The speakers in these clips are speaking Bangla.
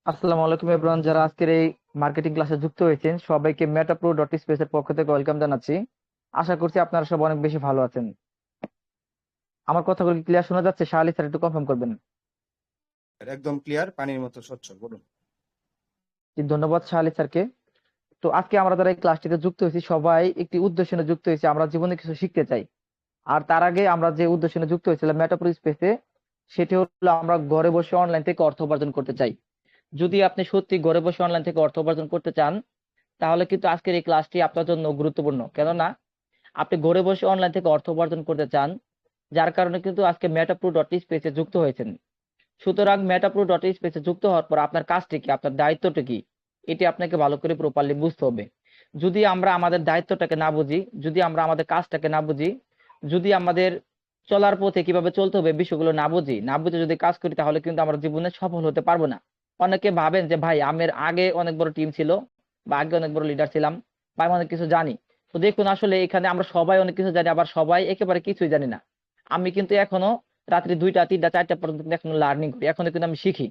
আসসালামু আলাইকুম এভরিওয়ান, যারা আজকের এই মার্কেটিং ক্লাসে যুক্ত হয়েছেন সবাইকে মেটাপ্রো ডট স্পেস এর পক্ষ থেকে ওয়েলকাম জানাচ্ছি। আশা করছি আপনারা সব অনেক বেশি ভালো আছেন। আমার কথাগুলো ক্লিয়ার শোনা যাচ্ছে? শাহ আলী স্যার একটু কনফার্ম করবেন। একদম ক্লিয়ার, পানির মতো স্বচ্ছ। বলুন। জি, ধন্যবাদ শাহ আলী স্যারকে। তো আজকে আমরা যারা এই ক্লাসটিতে যুক্ত হয়েছি সবাই একটি উদ্দেশ্য নিয়ে যুক্ত হয়েছি, আমরা জীবনে কিছু শিখতে চাই। আর তার আগে আমরা যে উদ্দেশ্য নিয়ে যুক্ত হয়েছিলাম মেটাপ্রো স্পেসে, সেটি হলো আমরা ঘরে বসে অনলাইন থেকে অর্থ উপার্জন করতে চাই। যদি আপনি সত্যি ঘরে বসে অনলাইন থেকে অর্থ উপার্জন করতে চান, তাহলে কিন্তু আজকের এই ক্লাসটি আপনার জন্য গুরুত্বপূর্ণ। কেননা আপনি ঘরে বসে অনলাইন থেকে অর্থ উপার্জন করতে চান, যার কারণে কিন্তু আজকে মেটাপ্রো ডট স্পেসে যুক্ত হয়েছেন। সুতরাং মেটাপ্রো ডট স্পেসে যুক্ত হওয়ার পর আপনার কাজটি কি, আপনার দায়িত্বটা কি, এটি আপনাকে ভালো করে প্রপারলি বুঝতে হবে। যদি আমরা আমাদের দায়িত্বটাকে না বুঝি, যদি আমরা আমাদের কাজটাকে না বুঝি, যদি আমাদের চলার পথে কিভাবে চলতে হবে বিষয়গুলো না বুঝে যদি কাজ করি, তাহলে কিন্তু আমরা জীবনে সফল হতে পারবো না। অনেকে ভাবেন যে ভাই আমার আগে অনেক বড় টিম ছিল, বা আগে অনেক বড় লিডার ছিলাম, বা আমি অনেক কিছু জানি। তো দেখুন, আসলে এখানে আমরা সবাই অনেক কিছু জানি, আবার সবাই একেবারে কিছুই জানি না। আমি কিন্তু এখনো রাত্রি 2টা 3টা 4টা পর্যন্ত কিন্তু এখনো লার্নিং করি, এখনো কিন্তু আমি শিখি।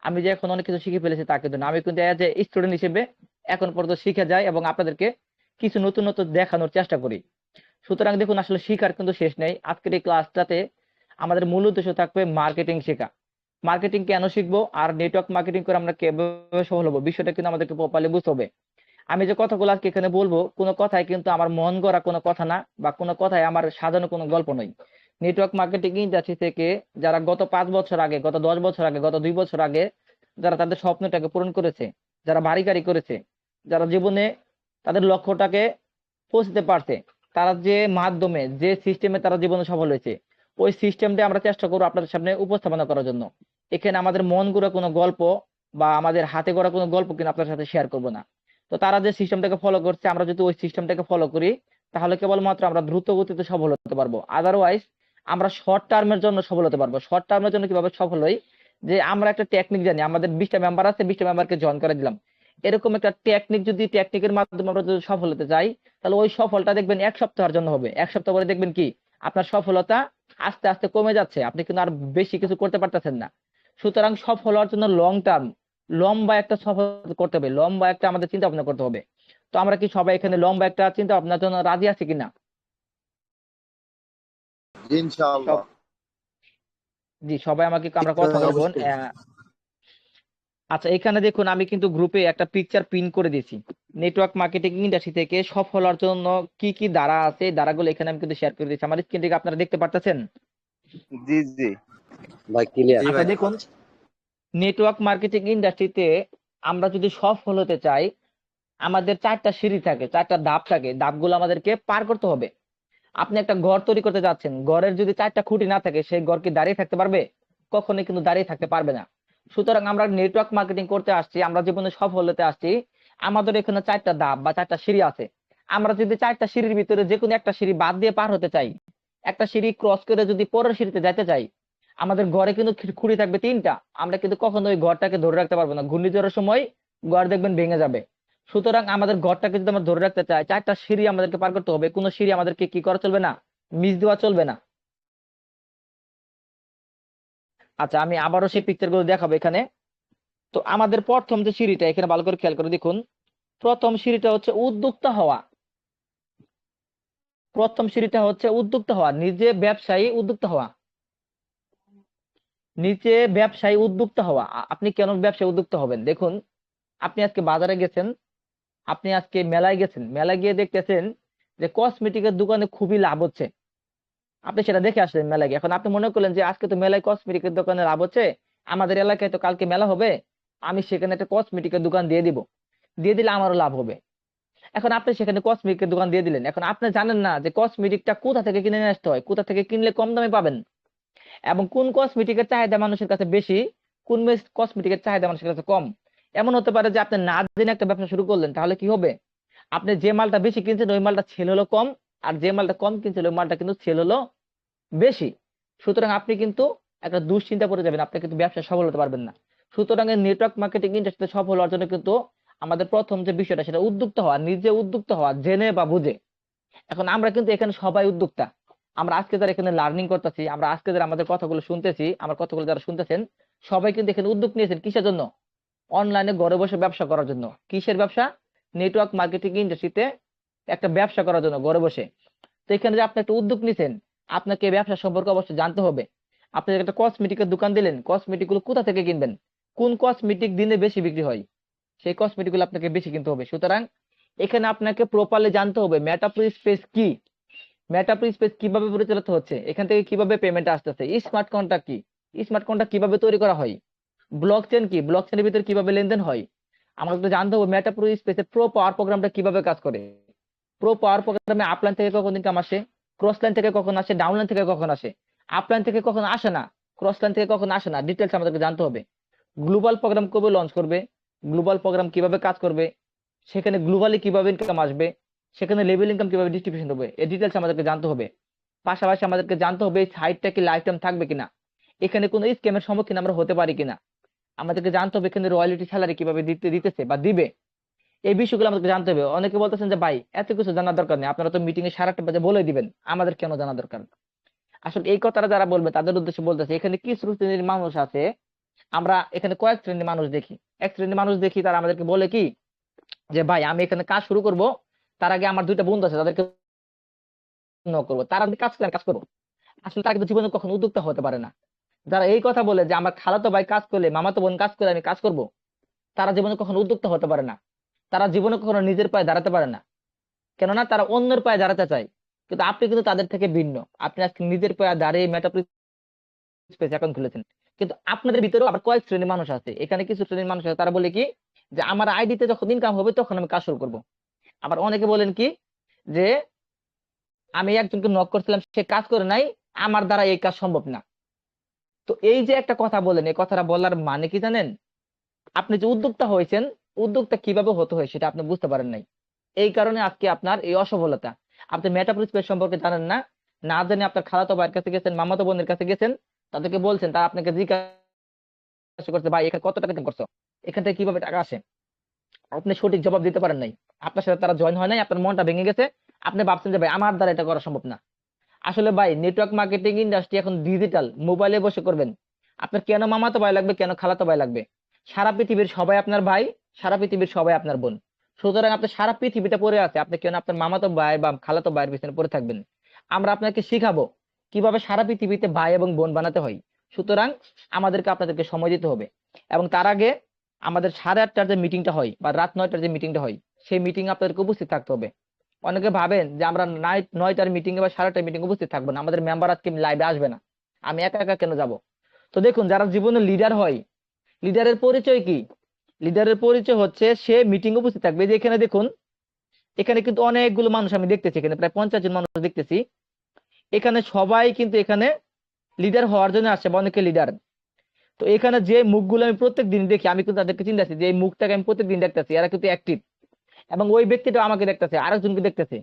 আমি যে এখন অনেক কিছু শিখে ফেলেছি তা কিন্তু না, আমি কিন্তু এজ এ স্টুডেন্ট হিসেবে এখন পর্যন্ত শিখে যাই এবং আপনাদেরকে কিছু নতুন নতুন দেখানোর চেষ্টা করি। সুতরাং দেখুন, আসলে শিখার কিন্তু শেষ নেই। আজকের এই ক্লাসটাতে আমাদের মূল উদ্দেশ্য থাকবে মার্কেটিং শেখা। মার্কেটিং কেন শিখবো আর নেটওয়ার্ক মার্কেটিং করে আমরা কিভাবে সফল হবো, বিষয়টা কিন্তু আমাদেরকে প্রপারলি বুঝতে হবে। আমি যে কথাগুলো আজকে এখানে বলবো, কোনো কথাই কিন্তু আমার মন গড়া কোনো কথা না, বা কোনো কথাই আমার সাজানো কোনো গল্প নয়। নেটওয়ার্ক মার্কেটিং ইন্ডাস্ট্রি থেকে যারা গত 5 বছর আগে, গত 10 বছর আগে, গত 2 বছর আগে যারা তাদের স্বপ্নটাকে পূরণ করেছে, যারা বাড়ি গাড়ি করেছে, যারা জীবনে তাদের লক্ষ্যটাকে পৌঁছতে পারছে, তারা যে মাধ্যমে যে সিস্টেমে তারা জীবনে সফল হয়েছে, ওই সিস্টেমটা আমরা চেষ্টা করবো আপনাদের সামনে উপস্থাপনা করার জন্য। এখানে আমাদের মন গড়া কোনো গল্প বা আমাদের হাতে গড়া কোনো গল্প কিন্তু আপনার সাথে শেয়ার করবো না। তো তারা যে সিস্টেমটাকে ফলো করছে, আমরা যদি ওই সিস্টেমটাকে ফলো করি, তাহলে কেবলমাত্র আমরা দ্রুত গতিতে সফল হতে পারবো। আদারওয়াইজ আমরা শর্ট টার্মের জন্য সফল হতে পারবো। শর্ট টার্মের জন্য কিভাবে সফল হই, যে আমরা একটা টেকনিক জানি, আমাদের 20টা মেম্বার আছে, 20টা মেম্বারকে জয়েন করে দিলাম। এরকম একটা টেকনিক, যদি টেকনিকের মাধ্যমে আমরা যদি সফল হতে চাই, তাহলে ওই সফলটা দেখবেন 1 সপ্তাহের জন্য হবে। 1 সপ্তাহ পরে দেখবেন কি আপনার সফলতা আস্তে আস্তে কমে যাচ্ছে, আপনি কিন্তু আর বেশি কিছু করতে পারতেছেন না। সুতরাং সফল হওয়ার জন্য লং টার্ম, লম্বা একটা সফর করতে হবে, লম্বা একটা আমাদের চিন্তা ভাবনা করতে হবে। তো আমরা কি সবাই এখানে লম্বা একটা চিন্তা ভাবনার জন্য রাজি আছি কিনা? সব, ইনশাআল্লাহ। জি সবাই আমাকে আমরা কথা হ্যাঁ, বলবো। অবশ্যই। আচ্ছা, এখানে দেখুন আমি কিন্তু গ্রুপে একটা পিকচার পিন করে দিয়েছি। নেটওয়ার্ক মার্কেটিং ইন্ডাস্ট্রি থেকে সফল হওয়ার জন্য কি কি ধারা আছে, এই ধারাগুলো এখানে আমি কিন্তু শেয়ার করে দিয়েছি। আমার স্ক্রিন থেকে আপনারা দেখতে পারতেছেন? জি জি ভাই, ক্লিয়ার। জি আচ্ছা ভাই। দেখুন, নেটওয়ার্ক মার্কেটিং ইন্ডাস্ট্রিতে আমরা যদি সফল হতে চাই, আমাদের 4টা সিঁড়ি থাকে, 4টা ধাপ থাকে, ধাপগুলো আমাদেরকে পার করতে হবে। আপনি একটা ঘর তৈরি করতে যাচ্ছেন, ঘরের যদি 4টা খুঁটি না থাকে, সেই ঘর কি দাঁড়িয়ে থাকতে পারবে? কখনোই কিন্তু দাঁড়িয়ে থাকতে পারবে না। সুতরাং আমরা নেটওয়ার্ক মার্কেটিং করতে আসছি, আমরা জীবনে সফল হতে আসছি, আমাদের এখানে 4টা ধাপ বা 4টা সিঁড়ি আছে। আমরা যদি 4টা সিঁড়ির ভিতরে যে কোনো একটা সিঁড়ি বাদ দিয়ে পার হতে চাই, একটা সিঁড়ি ক্রস করে যদি পরের সিঁড়িতে যেতে চাই, আমাদের ঘরে কিন্তু খুঁটি থাকবে 3টা। আমরা কিন্তু কখনো ওই ঘরটাকে ধরে রাখতে পারবো না, ঘূর্ণিঝড়ের সময় ঘর দেখবেন ভেঙে যাবে। সুতরাং আমাদের ঘরটাকে যদি আমরা ধরে রাখতে চাই, 4টা সিঁড়ি আমাদেরকে পার করতে হবে, কোনো সিঁড়ি আমাদেরকে কি করা চলবে না, মিস দেওয়া চলবে না। আচ্ছা, আমি আবারও সেই পিকচার গুলো দেখাবো এখানে। তো আমাদের প্রথম যে সিঁড়িটা, এখানে ভালো করে খেয়াল করে দেখুন, প্রথম সিঁড়িটা হচ্ছে উদ্যোক্তা হওয়া। প্রথম সিঁড়িটা হচ্ছে উদ্যোক্তা হওয়া, নিজে ব্যবসায়ী উদ্যোক্তা হওয়া। নিজে ব্যবসায়ী উদ্যোক্তা হওয়া। আপনি কেন ব্যবসায়ী উদ্যোক্তা হবেন? দেখুন, আপনি আজকে বাজারে গেছেন, আপনি আজকে মেলায় গেছেন, মেলায় গিয়ে দেখতেছেন যে কসমেটিকের দোকানে খুবই লাভ হচ্ছে। আপনি সেটা দেখে আসলেন মেলায় গিয়ে। এখন আপনি মনে করলেন যে আজকে তো মেলায় কসমেটিকের দোকানে লাভ হচ্ছে, আমাদের এলাকায় তো কালকে মেলা হবে, আমি সেখানে একটা কসমেটিকের দোকান দিয়ে দিব, দিয়ে দিলে আমারও লাভ হবে। এখন আপনি সেখানে কসমেটিকের দোকান দিয়ে দিলেন, এখন আপনি জানেন না যে কসমেটিকটা কোথা থেকে কিনে নিয়ে আসতে হয়, কোথা থেকে কিনলে কম দামে পাবেন, এবং কোন কসমেটিকের চাহিদা মানুষের কাছে বেশি, কোন কসমেটিকের চাহিদা মানুষের কাছে কম। এমন হতে পারে যে আপনি না জেনে একটা ব্যবসা শুরু করলেন, তাহলে কি হবে, আপনি যে মালটা বেশি কিনছেন ওই মালটা সেল হলো কম, আর যে মালটা কম কিনছেন ওই মালটা কিন্তু সেল হলো বেশি। সুতরাং আপনি কিন্তু একটা দুশ্চিন্তা পড়ে যাবেন, আপনি কিন্তু ব্যবসায় সফল হতে পারবেন না। সুতরাং এই নেটওয়ার্ক মার্কেটিং ইন্ডাস্ট্রিতে সফল হওয়ার জন্য কিন্তু আমাদের প্রথম যে বিষয়টা, সেটা উদ্যোক্তা হওয়া, নিজে উদ্যোক্তা হওয়া, জেনে বা বুঝে। এখন আমরা কিন্তু এখানে সবাই উদ্যোক্তা। আমরা আজকে যারা এখানে লার্নিং করতেছি, আমরা আজকে যারা আমাদের কথাগুলো শুনতেছি, আমার কথাগুলো যারা শুনতেছেন, সবাই কিন্তু এখানে উদ্যোগ নিয়েছেন কিসের জন্য? অনলাইনে ঘরে বসে ব্যবসা করার জন্য। কিসের ব্যবসা? নেটওয়ার্ক মার্কেটিং ইন্ডাস্ট্রিতে একটা ব্যবসা করার জন্য ঘরে বসে। তো এখানে যে আপনি একটা উদ্যোগ নিছেন, আপনাকে এই ব্যবসা সম্পর্কে অবশ্যই জানতে হবে। আপনি একটা কসমেটিকের দোকান দিলেন, কসমেটিক গুলো কোথা থেকে কিনবেন, কোন কসমেটিক দিনে বেশি বিক্রি হয়, সেই কসমেটিক গুলো আপনাকে বেশি কিনতে হবে। সুতরাং এখানে আপনাকে প্রপারলি জানতে হবে মেটাফ্রি স্পেস কি, মেটাফ্রি স্পেস কিভাবে পরিচালিত হচ্ছে, এখান থেকে কিভাবে পেমেন্ট আসতেছে, স্মার্ট কন্ট্রাক্ট কি, স্মার্ট কন্ট্রাক্ট কিভাবে তৈরি করা হয়, ব্লক চেন কি, ব্লক চেনের ভিতরে কিভাবে লেনদেন হয়। আমাকে জানতে হবে মেটাপ্রো স্পেসের প্রো পাওয়ার প্রোগ্রামটা কিভাবে কাজ করে। প্রো পাওয়ার প্রোগ্রামে আপলাইন থেকে কখন ইনকাম আসে, ক্রস লাইন থেকে কখন আসে, ডাউনলাইন থেকে কখন আসে, আপলাইন থেকে কখন আসে না, ক্রস লাইন থেকে কখন আসে না, ডিটেলস আমাদেরকে জানতে হবে। গ্লোবাল প্রোগ্রাম কবে লঞ্চ করবে, গ্লোবাল প্রোগ্রাম কিভাবে কাজ করবে, সেখানে গ্লোবালি কিভাবে ইনকাম আসবে, সেখানে লেভেল ইনকাম কিভাবে ডিস্ট্রিবিউশন হবে, এই ডিটেলস আমাদেরকে জানতে হবে। পাশাপাশি আমাদেরকে জানতে হবে এই সাইটটা কি লাইফ টাইম থাকবে কিনা, এখানে কোনো স্ক্যামের সম্মুখীন আমরা হতে পারি কিনা। আমাদেরকে জানতে হবে এখানে রয়্যালিটি স্যালারি কিভাবে দিতেছে বা দিবে, এই বিষয়গুলো আমাদেরকে জানতে হবে। অনেকে বলতেছেন যে ভাই এত কিছু জানার দরকার নেই, আপনারা তো মিটিং এ 8:30 বাজে বলে দিবেন, আমাদের কেন জানা দরকার। আসলে এই কথাটা যারা বলবে তাদের উদ্দেশ্যে বলতেছে, এখানে কি শ্রেণীর মানুষ আছে, আমরা এখানে কয়েক শ্রেণীর মানুষ দেখি। এক শ্রেণীর মানুষ দেখি তারা আমাদেরকে বলে কি যে ভাই আমি এখানে কাজ শুরু করব, তার আগে আমার 2টা বন্ধু আছে তাদেরকে করবো, তারা যদি কাজ করে আমি কাজ করবো। আসলে তারা কিন্তু জীবনে কখনো উদ্যোক্তা হতে পারে না। যারা এই কথা বলে যে আমার খালাতো ভাই কাজ করলে, মামাতো বোন কাজ করে আমি কাজ করব, তারা জীবনে কখনো উদ্যোক্তা হতে পারে না। তারা জীবনে কখনো নিজের পায়ে দাঁড়াতে পারে না, কেননা তারা অন্যের পায়ে দাঁড়াতে চায়। কিন্তু আপনি কিন্তু তাদের থেকে ভিন্ন, আপনি আজকে নিজের পায়ে দাঁড়িয়ে মেটাপ্রি স্পেস অ্যাকাউন্ট খুলেছেন। কিন্তু আপনাদের ভিতরেও আবার কয়েক শ্রেণীর মানুষ আছে, এখানে কিছু শ্রেণীর মানুষ আছে তারা বলে কি যে আমার আইডিতে যখন ইনকাম হবে তখন আমি কাজ শুরু করব। আবার অনেকে বলেন কি যে আমি একজনকে নক করছিলাম সে কাজ করে নাই, আমার দ্বারা এই কাজ সম্ভব না। তো এই যে একটা কথা বলেন, এই কথাটা বলার মানে কি জানেন? আপনি যে উদ্যোক্তা হয়েছেন, উদ্যোক্তা কিভাবে হতে হয় সেটা আপনি বুঝতে পারেন নাই, এই কারণে আজকে আপনার এই অসফলতা। আপনি মেটাপ্রি স্পেস সম্পর্কে জানেন না, না জানে আপনার খালাতো ভাইয়ের কাছে গেছেন, মামাতো বোনের কাছে গেছেন, তাদেরকে বলছেন, তারা আপনাকে জিজ্ঞাসা করছে ভাই এখানে কত টাকা ইনকাম করছো, এখান থেকে কিভাবে টাকা আসে, আপনি সঠিক জবাব দিতে পারেন নাই। আপনার সাথে তারা জয়েন হয় নাই, আপনার মনটা ভেঙে গেছে, আপনি ভাবছেন যে ভাই আমার দ্বারা এটা করা সম্ভব না। আসলে ভাই নেটওয়ার্ক মার্কেটিং ইন্ডাস্ট্রি এখন ডিজিটাল, মোবাইলে বসে করবেন। আপনার কেন মামাতো ভাই লাগবে, কেন খালাতো ভাই লাগবে? সারা পৃথিবীর সবাই আপনার ভাই, সারা পৃথিবীর সবাই আপনার বোন। সুতরাং আপনি সারা পৃথিবীটা পড়ে আছে, আপনি কেন আপনার মামাতো ভাই বা খালাতো ভাইয়ের পিছনে পড়ে থাকবেন? আমরা আপনাকে শিখাবো কিভাবে সারা পৃথিবীতে ভাই এবং বোন বানাতে হয়। সুতরাং আমাদেরকে আপনাদেরকে সময় দিতে হবে, এবং তার আগে আমাদের 8:30টার যে মিটিংটা হয় বা রাত 9টার যে মিটিংটা হয়, সেই মিটিং আপনাদেরকে উপস্থিত থাকতে হবে। অনেকে ভাবেন যে আমরা নাইট 9টার মিটিং এ বা 8:30টার মিটিং উপস্থিত থাকবো না, আমাদের মেম্বার আজকে লাইভে আসবে না, আমি একা একা কেন যাব? তো দেখুন, যারা জীবনে লিডার হয়, লিডারের পরিচয় কি? লিডারের পরিচয় হচ্ছে সে মিটিং উপস্থিত থাকবে। যে এখানে দেখুন, এখানে কিন্তু অনেকগুলো মানুষ আমি দেখতেছি, এখানে প্রায় 50 জন মানুষ দেখতেছি। এখানে সবাই কিন্তু এখানে লিডার হওয়ার জন্য আসছে বা অনেকে লিডার। তো এখানে যে মুখগুলো আমি প্রত্যেক দিন দেখি, আমি কিন্তু তাদেরকে চিন্তাছি যে এই মুখটাকে আমি প্রত্যেকদিন দেখতেছি, এরা কিন্তু অ্যাক্টিভ, এবং ওই ব্যক্তিটা আমাকে দেখতেছে, আরেকজনকে দেখতেছে।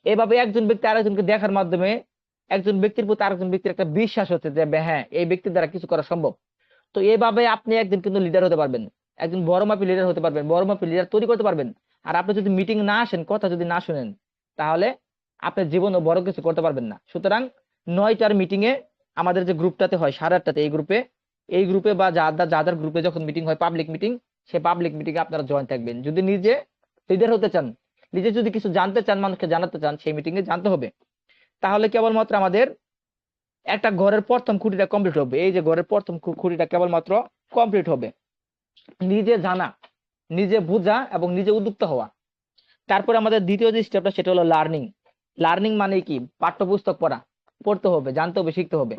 এভাবে একজন ব্যক্তি আরেকজনকে দেখার মাধ্যমে একজন ব্যক্তির প্রতি আরেকজন ব্যক্তির একটা বিশ্বাস হচ্ছে যে হ্যাঁ এই ব্যক্তির দ্বারা কিছু করা সম্ভব। তো এভাবে আপনি একদিন কিন্তু লিডার হতে পারবেন, একজন বড় মাপের লিডার হতে পারবেন, বড় মাপের লিডার তৈরি করতে পারবেন। আর আপনি যদি মিটিং না আসেন, কথা যদি না শুনেন, তাহলে আপনার জীবনে বড় কিছু করতে পারবেন না। সুতরাং 9টার মিটিং এ আমাদের যে গ্রুপটাতে হয় 8:30টাতে, এই গ্রুপে বা যাদের গ্রুপে যখন মিটিং হয় পাবলিক মিটিং, সেই পাবলিক মিটিং এ আপনারা জয়েন থাকবেন। যদি নিজে লিডার হতে চান, নিজে যদি কিছু জানতে চান, মানুষকে জানাতে চান, সেই মিটিং এ জানতে হবে। তাহলে কেবলমাত্র আমাদের একটা ঘরের প্রথম খুঁটিটা কমপ্লিট হবে। এই যে ঘরের প্রথম খুঁটিটা কেবলমাত্র কমপ্লিট হবে, নিজে জানা, নিজে বোঝা এবং নিজে উদ্যুক্ত হওয়া। তারপরে আমাদের দ্বিতীয় যে স্টেপটা সেটা হলো লার্নিং। লার্নিং মানে কি? পাঠ্যপুস্তক পড়তে হবে, জানতে হবে, শিখতে হবে।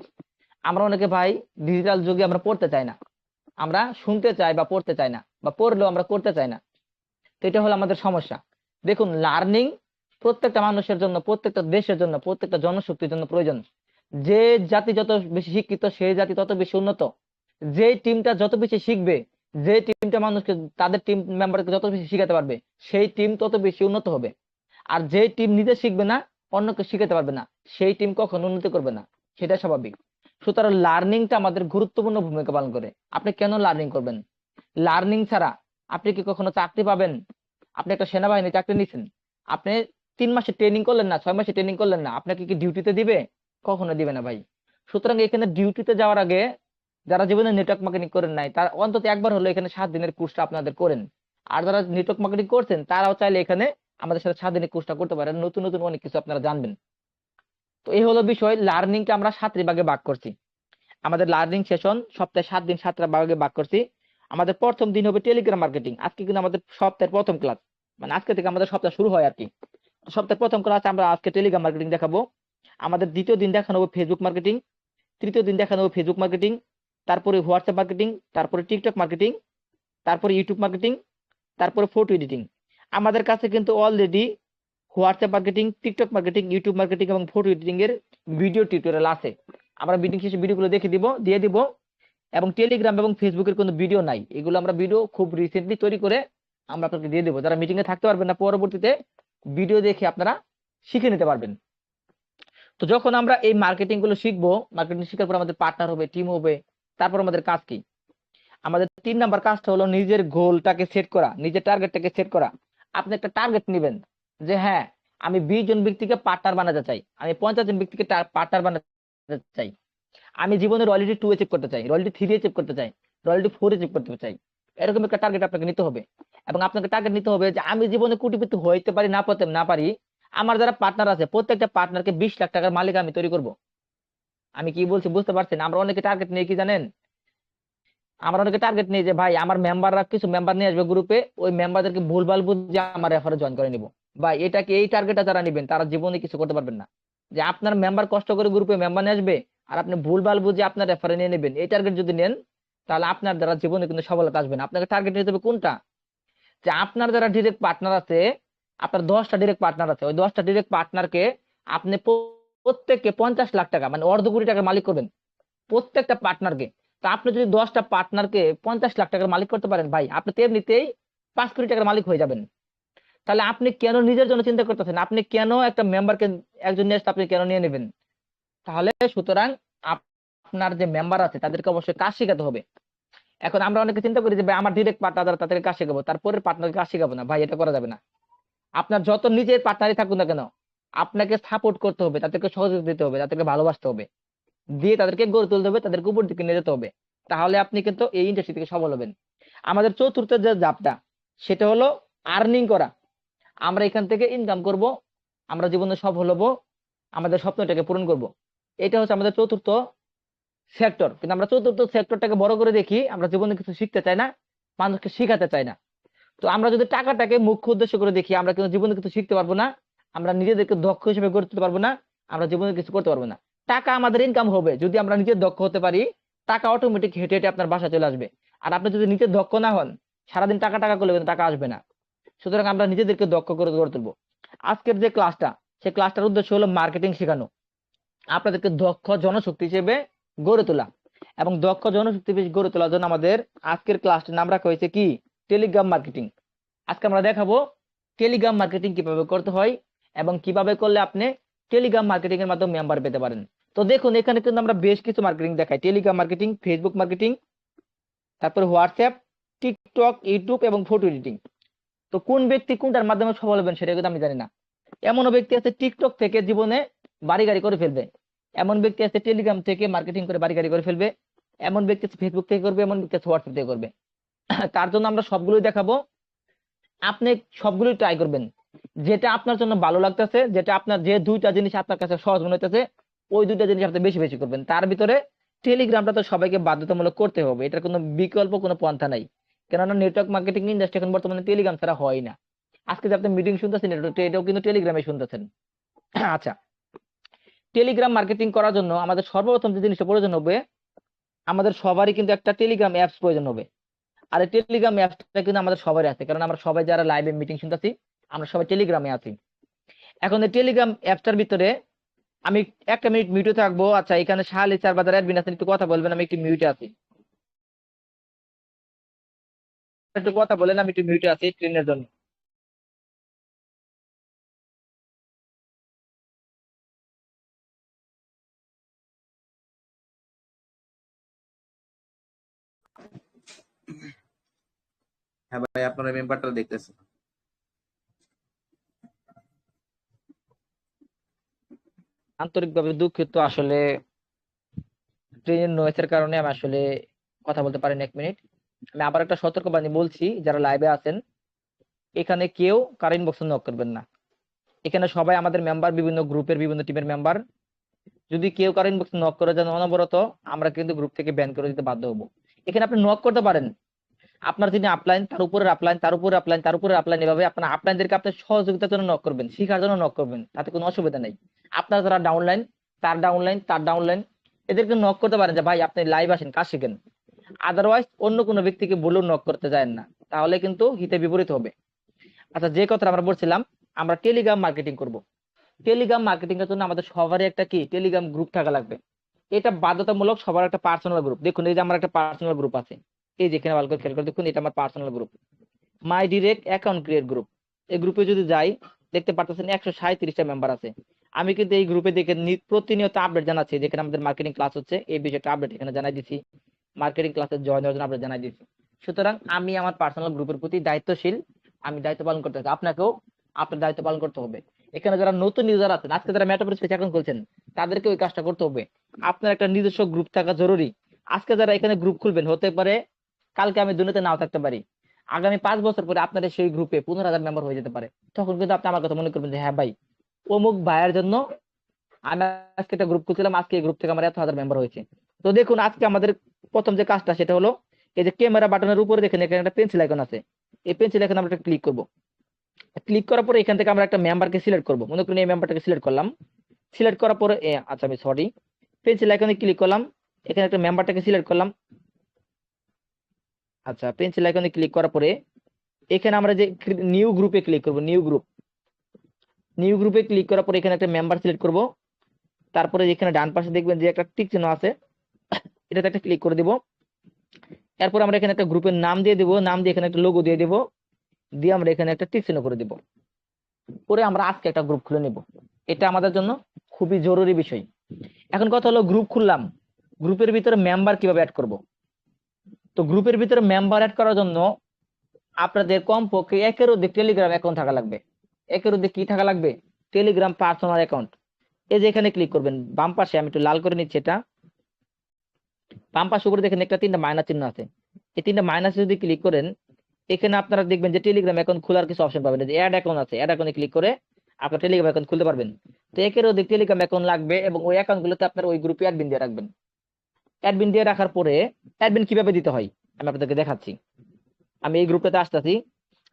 আমরা অনেকে ভাই ডিজিটাল যুগে আমরা পড়তে চাই না, আমরা শুনতে চাই বা পড়তে চাই না, বা পড়লেও আমরা করতে চাই না। তো এটা হলো আমাদের সমস্যা। দেখুন, লার্নিং প্রত্যেকটা মানুষের জন্য, প্রত্যেকটা দেশের জন্য, প্রত্যেকটা জনশক্তির জন্য প্রয়োজন। যে জাতি যত বেশি শিক্ষিত, সেই জাতি তত বেশি উন্নত। যে টিমটা যত বেশি শিখবে, যে টিমটা মানুষকে তাদের টিম মেম্বারকে যত বেশি শিখাতে পারবে, সেই টিম তত বেশি উন্নত হবে। আর যে টিম নিজে শিখবে না, অন্যকে শিখাতে পারবে না, সেই টিম কখনো উন্নতি করবে না, সেটা স্বাভাবিক। সুতরাং লার্নিংটা আমাদের গুরুত্বপূর্ণ ভূমিকা পালন করে। আপনি কেন লার্নিং করবেন? লার্নিং ছাড়া আপনি কি কখনো চাকরি পাবেন? আপনি একটা সেনাবাহিনী চাকরি নিছেন, আপনি 3 মাসে ট্রেনিং করলেন না, 6 মাসে ট্রেনিং করলেন না, আপনাকে কি ডিউটিতে দিবে? কখনো দিবে না ভাই। সুতরাং এখানে ডিউটিতে যাওয়ার আগে যারা জীবনে নেটওয়ার্ক মার্কেটিং করেন নাই তার অন্তত একবার হলো এখানে 7 দিনের কোর্সটা আপনাদের করেন। আর যারা নেটওয়ার্ক মার্কেটিং করছেন তারাও চাইলে এখানে আমাদের সাথে 7 দিনের কোর্সটা করতে পারেন, নতুন নতুন অনেক কিছু আপনারা জানবেন। তো এই হলো বিষয়, লার্নিংকে আমরা 7 ভাগে ভাগ করছি। আমাদের লার্নিং সেশন সপ্তাহে 7 দিন 7টা ভাগে ভাগ করছি। আমাদের প্রথম দিন হবে টেলিগ্রাম মার্কেটিং, আজকে কিন্তু আমাদের সপ্তাহের প্রথম ক্লাস, মানে আজকে থেকে আমাদের সপ্তাহ শুরু হয় আর কি। সপ্তাহের প্রথম ক্লাস আমরা আজকে টেলিগ্রাম মার্কেটিং দেখাবো। আমাদের দ্বিতীয় দিন দেখানো হবে ফেসবুক মার্কেটিং, তৃতীয় দিন দেখানো হবে ফেসবুক মার্কেটিং, তারপরে হোয়াটসঅ্যাপ মার্কেটিং, তারপরে টিকটক মার্কেটিং, তারপরে ইউটিউব মার্কেটিং, তারপরে ফটো এডিটিং। আমাদের কাছে কিন্তু already WhatsApp marketing, TikTok marketing, YouTube marketing এবং ফটো এডিটিং এর ভিডিও টিউটোরিয়াল আছে। আমরা মিটিং শেষে ভিডিওগুলো দিয়ে দিব। এবং টেলিগ্রাম এবং ফেসবুকের কোনো ভিডিও নাই, এগুলো আমরা ভিডিও খুব রিসেন্টলি তৈরি করে আমরা আপনাকে দিয়ে দেবো। যারা মিটিং এ থাকতে পারবেন না, পরবর্তীতে ভিডিও দেখে আপনারা শিখে নিতে পারবেন। তো যখন আমরা এই মার্কেটিং গুলো শিখবো, মার্কেটিং শেখার পর আমাদের পার্টনার হবে, টিম হবে, তারপর আমাদের কাজ কি? আমাদের 3 নাম্বার কাজটা হলো নিজের গোলটাকে সেট করা, নিজের টার্গেটটাকে সেট করা। আপনি একটা টার্গেট নেবেন যে হ্যাঁ আমি 20 জন ব্যক্তিকে পার্টনার বানাতে চাই, আমি 50 জন ব্যক্তিকে পার্টনার বানাতে চাই, আমি জীবনে রয়্যালিটি 2 অ্যাচিভ করতে চাই, রয়্যালিটি 3 অ্যাচিভ করতে চাই, রয়্যালিটি 4 অ্যাচিভ করতে চাই। এরকম একটা টার্গেট আপনাকে নিতে হবে। এবং আপনাকে টার্গেট নিতে হবে যে আমি জীবনে কোটিপতি হইতে পারি না পারি, আমার যারা পার্টনার আছে প্রত্যেকটা পার্টনারকে 20 লাখ টাকার মালিক আমি তৈরি করব। আমি কি বলছি বুঝতে পারছেন? আমরা অনেকে টার্গেট নিয়ে কি জানেন, আমরা অনেকে টার্গেট নিয়ে যে ভাই আমার মেম্বাররা কিছু মেম্বার নিয়ে আসবে গ্রুপে, ওই মেম্বারদেরকে ভুলভাল বুঝে আমার রেফারে জয়েন করে নিব। ভাই এটাকে, এই টার্গেটটা যারা নেবেন তারা জীবনে কিছু করতে পারবেন না। যে আপনার মেম্বার কষ্ট করে গ্রুপে মেম্বার নিয়ে আসবে আর আপনি ভুলভাল বুঝে আপনার রেফারে নিয়ে নেবেন, এই টার্গেট যদি নেন তাহলে আপনার দ্বারা জীবনে কিন্তু সফলতা আসবে না। আপনাকে টার্গেট নিতে হবে কোনটা, যে আপনার যারা ডিরেক্ট পার্টনার আছে, আপনার 10টা ডিরেক্ট পার্টনার আছে, ওই 10টা ডিরেক্ট পার্টনারকে আপনি প্রত্যেককে 50 লাখ টাকা মানে অর্ধ কোটি টাকার মালিক করবেন প্রত্যেকটা পার্টনারকে। তা আপনি যদি 10টা পার্টনারকে 50 লাখ টাকার মালিক করতে পারেন, ভাই আপনি তো এমনিতেই 5 কোটি টাকার মালিক হয়ে যাবেন। তাহলে আপনি কেন নিজের জন্য চিন্তা করতেছেন? আপনি কেন একটা মেম্বারকে, একজন নিয়ে আসতে আপনি কেন নিয়ে নেবেন? তাহলে সুতরাং আপনার যে মেম্বার আছে তাদেরকে অবশ্যই কাজ শেখাতে হবে। এখন আমরা অনেকে চিন্তা করি যে ভাই আমার ডিরেক্ট পার্টনার যারা তাদেরকে কাজ শেখাবো, তারপরে পার্টনারকে কাজ শেখাবো না, ভাই এটা করা যাবে না। আপনার যত নিজের পার্টনারই থাকুক না কেন, আপনাকে সাপোর্ট করতে হবে, তাদেরকে সহযোগিতা দিতে হবে, তাদেরকে ভালোবাসতে হবে, দিয়ে তাদেরকে গড়ে তুলতে হবে, তাদেরকে উপর দিকে নিয়ে যেতে হবে। তাহলে আপনি কিন্তু এই ইন্ডাস্ট্রি থেকে সফল হবেন। আমাদের চতুর্থ যে ধাপটা সেটা হলো আর্নিং করা। আমরা এখান থেকে ইনকাম করব, আমরা জীবনে সফল হব, আমাদের স্বপ্নটাকে পূরণ করব। এটা হচ্ছে আমাদের চতুর্থ সেক্টর। কিন্তু আমরা চতুর্থ সেক্টরটাকে বড় করে দেখি, আমরা জীবনে কিছু শিখতে চাই না, মানুষকে শিখাতে চাই না। তো আমরা যদি টাকাটাকে মুখ্য উদ্দেশ্য করে দেখি, আমরা কিন্তু জীবনে কিছু শিখতে পারবো না, আমরা নিজেদেরকে দক্ষ হিসেবে গড়ে তুলতে পারবো না, আমরা জীবনে কিছু করতে পারবো না। টাকা আমাদের ইনকাম হবে যদি আমরা নিজে দক্ষ হতে পারি, টাকা অটোমেটিক হেঁটে হেঁটে আপনার বাসায় চলে আসবে। আর আপনি যদি নিজে দক্ষ না হন, সারাদিন টাকা টাকা করলে কিন্তু টাকা আসবে না। সুতরাং আমরা নিজেদেরকে দক্ষ করে গড়ে তুলবো। আজকের যে ক্লাসটা, সেই ক্লাসটার উদ্দেশ্য হলো মার্কেটিং শেখানো, আপনাদেরকে দক্ষ জনশক্তি হিসেবে গড়ে তোলা। এবং দক্ষ জনশক্তি গড়ে তোলার জন্য আমাদের আজকের ক্লাসটির নাম রাখা হয়েছে কি, টেলিগ্রাম মার্কেটিং। আজকে আমরা দেখাবো টেলিগ্রাম মার্কেটিং কিভাবে করতে হয় এবং কিভাবে করলে আপনি টেলিগ্রাম মার্কেটিং এর মাধ্যমে মেম্বার পেতে পারেন। তো দেখুন এখানে কিন্তু আমরা বেশ কিছু মার্কেটিং দেখাই, টেলিগ্রাম মার্কেটিং, ফেসবুক মার্কেটিং, তারপরে হোয়াটসঅ্যাপ, টিকটক, ইউটিউব এবং ফটো এডিটিং। তো কোন ব্যক্তি কোনটার মাধ্যমে সফল হবেন সেটা কিন্তু আমি জানি না। এমনও ব্যক্তি আছে টিকটক থেকে জীবনে বাড়ি গাড়ি করে ফেলবে, এমন ব্যক্তি আছে টেলিগ্রাম থেকে মার্কেটিং করে বাড়ি গাড়ি করে ফেলবে, এমন ব্যক্তি আছে ফেসবুক থেকে করবে, এমন ব্যক্তি আছে হোয়াটসঅ্যাপ থেকে করবে। তার জন্য আমরা সবগুলোই দেখাবো, আপনি সবগুলোই ট্রাই করবেন, যেটা আপনার জন্য ভালো লাগতেছে, যেটা আপনার, যে দুইটা জিনিস আপনার কাছে সহজ মনে হইতেছে ওই দুইটা জিনিস আপনি বেশি বেশি করবেন। তার ভিতরে টেলিগ্রামটা তো সবাইকে বাধ্যতামূলক করতে হবে, এটার কোনো বিকল্প কোনো পন্থা নাই। কেননা নেটওয়ার্ক মার্কেটিং ইন্ডাস্ট্রি এখন বর্তমানে টেলিগ্রাম ছাড়া হয় না। আজকে যে আপনি মিটিং শুনতেছেন এটাও কিন্তু টেলিগ্রামে শুনতেছেন। আচ্ছা, টেলিগ্রাম মার্কেটিং করার জন্য আমাদের সর্বপ্রথম যে জিনিসটা প্রয়োজন হবে, আমাদের সবারই কিন্তু একটা টেলিগ্রাম অ্যাপস প্রয়োজন হবে। আর এই টেলিগ্রাম অ্যাপসটা কিন্তু আমাদের সবারই আছে, কারণ আমরা সবাই যারা লাইভে মিটিং শুনতেছি আমরা সবাই টেলিগ্রামে আছি। এখন এই টেলিগ্রাম অ্যাপসটার ভিতরে আমি একটা মিনিট মিউটে থাকবো। আচ্ছা, এখানে শাহালি স্যার বা যারা অ্যাডমিন আছেন একটু কথা বলবেন, আমি একটু মিউটে আছি, একটু কথা বলেন, আমি একটু মিউটে আছি ট্রেনের জন্য। হ্যাঁ ভাই, আপনার মেম্বারটা দেখতেছি। আন্তরিকভাবে দুঃখিত, আসলে ট্রেনের নয়েজের কারণে আমি আসলে কথা বলতে পারিনি 1 মিনিট। আমি আবার একটা সতর্কবাণী বলছি, যারা লাইভে আছেন এখানে কেউ কারো ইনবক্সে নক করবেন না। এখানে সবাই আমাদের মেম্বার, বিভিন্ন গ্রুপের বিভিন্ন টিমের মেম্বার। যদি কেউ কারো ইনবক্সে নক করে যান অনবরত, আমরা কিন্তু গ্রুপ থেকে ব্যান করে দিতে বাধ্য হবো। এখানে আপনি নক করতে পারেন, আপনার যিনি আপলাইন তার উপরে আপলাইন, তার উপরে আপলাইন, তার উপরে আপলাইন, এভাবে আপনার আপলাইনদেরকে আপনার সহযোগিতার জন্য নক করবেন, শিখার জন্য নক করবেন, তাতে কোনো অসুবিধা নেই। আপনার যারা ডাউনলাইন, তার ডাউনলাইন, তার ডাউনলাইন, এদেরকে নক করতে পারেন যে ভাই আপনি লাইভ আসেন, কাজ শিখেন। আদারওয়াইজ অন্য কোনো ব্যক্তিকে বলেও নক করতে যায় না, তাহলে কিন্তু হিতে বিপরীত হবে। আচ্ছা, যে কথা আমরা বলছিলাম, আমরা টেলিগ্রাম মার্কেটিং করব। টেলিগ্রাম মার্কেটিং এর জন্য আমাদের সবারই একটা কি টেলিগ্রাম গ্রুপ থাকা লাগবে। এটা বাধ্যতামূলক, সবার একটা পার্সোনাল গ্রুপ। দেখুন এই যে আমার একটা পার্সোনাল গ্রুপ আছে, এই যেখানে ভালো করে খেয়াল করে দেখুন, এটা আমার পার্সোনাল গ্রুপ, মাই ডিরেক্ট অ্যাকাউন্ট ক্রিয়েট গ্রুপ। এই গ্রুপে যদি যাই, দেখতে পারতেছেন 137টা মেম্বার আছে। আমি কিন্তু এই গ্রুপে দেখে প্রতিনিয়ত আপডেট জানাচ্ছি, যেখানে আমাদের মার্কেটিং ক্লাস হচ্ছে এই বিষয়টা আপডেট এখানে জানাই দিচ্ছি, মার্কেটিং ক্লাসে জয়েন হওয়ার জন্য আপডেট জানাই দিচ্ছি। সুতরাং আমি আমার পার্সোনাল গ্রুপের প্রতি দায়িত্বশীল, আমি দায়িত্ব পালন করতে হবে, আপনাকেও আপনার দায়িত্ব পালন করতে হবে। এখানে যারা নতুন ইউজার আছেন, আজকে যারা মেটাভার্স স্পেস অ্যাকাউন্ট খুলছেন, তাদেরকে ওই কাজটা করতে হবে। আপনার একটা নিজস্ব গ্রুপ থাকা জরুরি। আজকে যারা এখানে গ্রুপ খুলবেন, হতে পারে কালকে আমি দুনিয়াতে নাও থাকতে পারি, আগামী 5 বছর পরে আপনাদের সেই গ্রুপে 15,000 মেম্বার হয়ে যেতে পারে। তখন কিন্তু আপনি আমার কথা মনে করবেন যে হ্যাঁ ভাই, অমুক ভাইয়ের জন্য আমি আজকে একটা গ্রুপ খুলছিলাম, আজকে এই গ্রুপ থেকে আমার এত হাজার মেম্বার হয়েছে। তো দেখুন আজকে আমাদের প্রথম যে কাজটা সেটা হলো, এই যে ক্যামেরা বাটনের উপরে দেখেন এখানে একটা পেন্সিল আইকন আছে, এই পেন্সিল আইকনে আমরা একটা ক্লিক করব। ক্লিক করার পরে এখান থেকে আমরা একটা মেম্বারকে সিলেক্ট করব। মনে করেন এই মেম্বারটাকে সিলেক্ট করলাম। সিলেক্ট করার পরে আচ্ছা আমি সরি, পেন্সিল আইকনে ক্লিক করলাম, এখানে একটা মেম্বারটাকে সিলেক্ট করলাম। আচ্ছা, পেন্সিল আইকনে ক্লিক করার পরে এখানে আমরা যে নিউ গ্রুপে ক্লিক করব, নিউ গ্রুপে ক্লিক করার পরে এখানে একটা মেম্বার সিলেক্ট করব। তারপরে এখানে ডান পাশে দেখবেন যে একটা টিক চিহ্ন আছে, এটাতে একটা ক্লিক করে দিব। এরপর আমরা এখানে একটা গ্রুপের নাম দিয়ে দিব, নাম দিয়ে এখানে একটা লোগো দিয়ে দিব, দিয়ে আমরা এখানে একটা টিক চিহ্ন করে দিব। পরে আমরা আজকে একটা গ্রুপ খুলে নিব। এটা আমাদের জন্য খুবই জরুরি বিষয়। এখন কথা হলো, গ্রুপ খুললাম, গ্রুপের ভিতরে মেম্বার কিভাবে অ্যাড করব। তো গ্রুপের ভিতরে মেম্বার অ্যাড করার জন্য আপনাদের কমপক্ষে 1-এর অধিক টেলিগ্রাম অ্যাকাউন্ট থাকা লাগবে। 1-এর অধিক কি থাকা লাগবে? Telegram personal account. এই যে এখানে ক্লিক করবেন, বাম পাশে আমি একটু লাল করে নিচ্ছি, এটা বাম পাশে উপরে দেখেন একটা 3টা মাইনাস চিহ্ন আছে। এই 3টা মাইনাস যদি ক্লিক করেন, এখানে আপনারা দেখবেন যে টেলিগ্রাম অ্যাকাউন্ট খোলার কিছু অপশন পাবেন, যে অ্যাড অ্যাকাউন্ট আছে, অ্যাড অ্যাকাউন্টে ক্লিক করে আপনার টেলিগ্রাম অ্যাকাউন্ট খুলতে পারবেন। তো 1-এর অধিক টেলিগ্রাম অ্যাকাউন্ট লাগবে, এবং ওই অ্যাকাউন্টগুলোতে আপনার ওই গ্রুপে অ্যাডমিন দিয়ে রাখবেন। অ্যাডমিন দিয়ে রাখার পরে অ্যাডমিন কিভাবে দিতে হয় আমি আপনাদেরকে দেখাচ্ছি। আমি এই গ্রুপটাতে আসতেছি,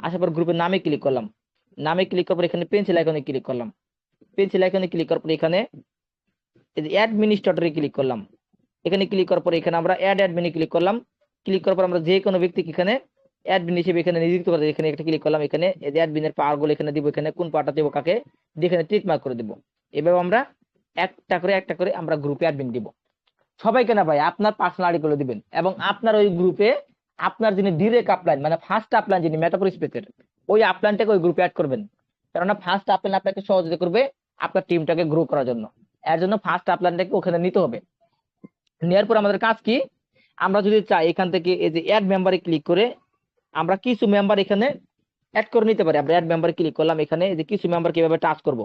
আসার পর গ্রুপের নামে ক্লিক করলাম, নামে ক্লিক করার পর এখানে পেন্সিল আইকনে ক্লিক করলাম, পেন্সিল আইকনে ক্লিক করার পর এখানে অ্যাডমিনিস্ট্রেটরে ক্লিক করলাম। এখানে ক্লিক করার পর এখানে আমরা অ্যাড অ্যাডমিনে ক্লিক করলাম। ক্লিক করার পর আমরা যে কোনো ব্যক্তিকে এখানে অ্যাডমিন হিসেবে এখানে নিযুক্ত করতে, এখানে একটা ক্লিক করলাম, এখানে এই যে অ্যাডমিনের পাওয়ার গুলো এখানে দিব, এখানে কোন পাওয়ারটা দেবো কাকে, এখানে টিক মার্ক করে দিব। এভাবে আমরা একটা করে আমরা গ্রুপে অ্যাডমিন দিব। সবাইকে না ভাই, আপনার পার্সোনালিটি গুলো দিবেন, এবং আপনার ওই গ্রুপে আপনার যিনি ডিরেক্ট আপলাইন, মানে ফার্স্ট আপলাইন যিনি মেটাফর স্পেসের, ওই আপলাইনটাকে ওই গ্রুপে অ্যাড করবেন। কেননা ফার্স্ট আপলাইন আপনাকে সহযোগিতা করবে আপনার টিমটাকে গ্রো করার জন্য। এর জন্য ফার্স্ট আপলাইনটাকে ওখানে নিতে হবে। নেওয়ার পর আমাদের কাজ কি, আমরা যদি চাই এখান থেকে এই যে অ্যাড মেম্বারে ক্লিক করে আমরা কিছু মেম্বার এখানে অ্যাড করে নিতে পারি। আমরা অ্যাড মেম্বারে ক্লিক করলাম, এখানে এই যে কিছু মেম্বার কিভাবে টাচ করব,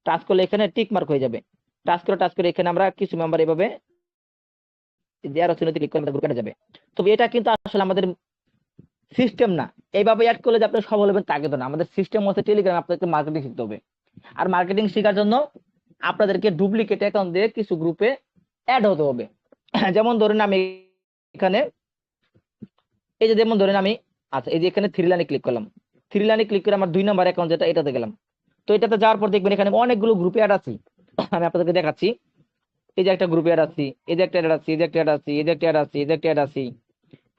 টাচ করলে এখানে টিক মার্ক হয়ে যাবে। টাচ করে এখানে আমরা কিছু মেম্বার এভাবে ক্লিক করে গ্রুপে যাবে। তবে এটা কিন্তু আসলে আমাদের সিস্টেম না, এইভাবে অ্যাড করলে যে আপনি সফল হবেন তা কিন্তু না। আমাদের সিস্টেম হচ্ছে টেলিগ্রাম, আপনাকে মার্কেটিং শিখতে হবে। আর মার্কেটিং শেখার জন্য আপনাদেরকে ডুপ্লিকেট অ্যাকাউন্ট দিয়ে কিছু গ্রুপে অ্যাড হতে হবে। যেমন ধরেন আমি এখানে এই যে যেমন ধরেন আমি, আচ্ছা এই যে এখানে 3 লাইনে ক্লিক করলাম, 3 লাইনে ক্লিক করে আমার 2 নাম্বার অ্যাকাউন্ট যেটা, এটাতে গেলাম। তো এটাতে যাওয়ার পর দেখবেন এখানে অনেকগুলো গ্রুপে অ্যাড আছি। আমি আপনাদেরকে দেখাচ্ছি, এই যে একটা গ্রুপে অ্যাড আছি, এই যে একটা অ্যাড আছি, এই যে একটা অ্যাড আছি, এই যে একটা অ্যাড আছি, এই যে একটা অ্যাড আছি।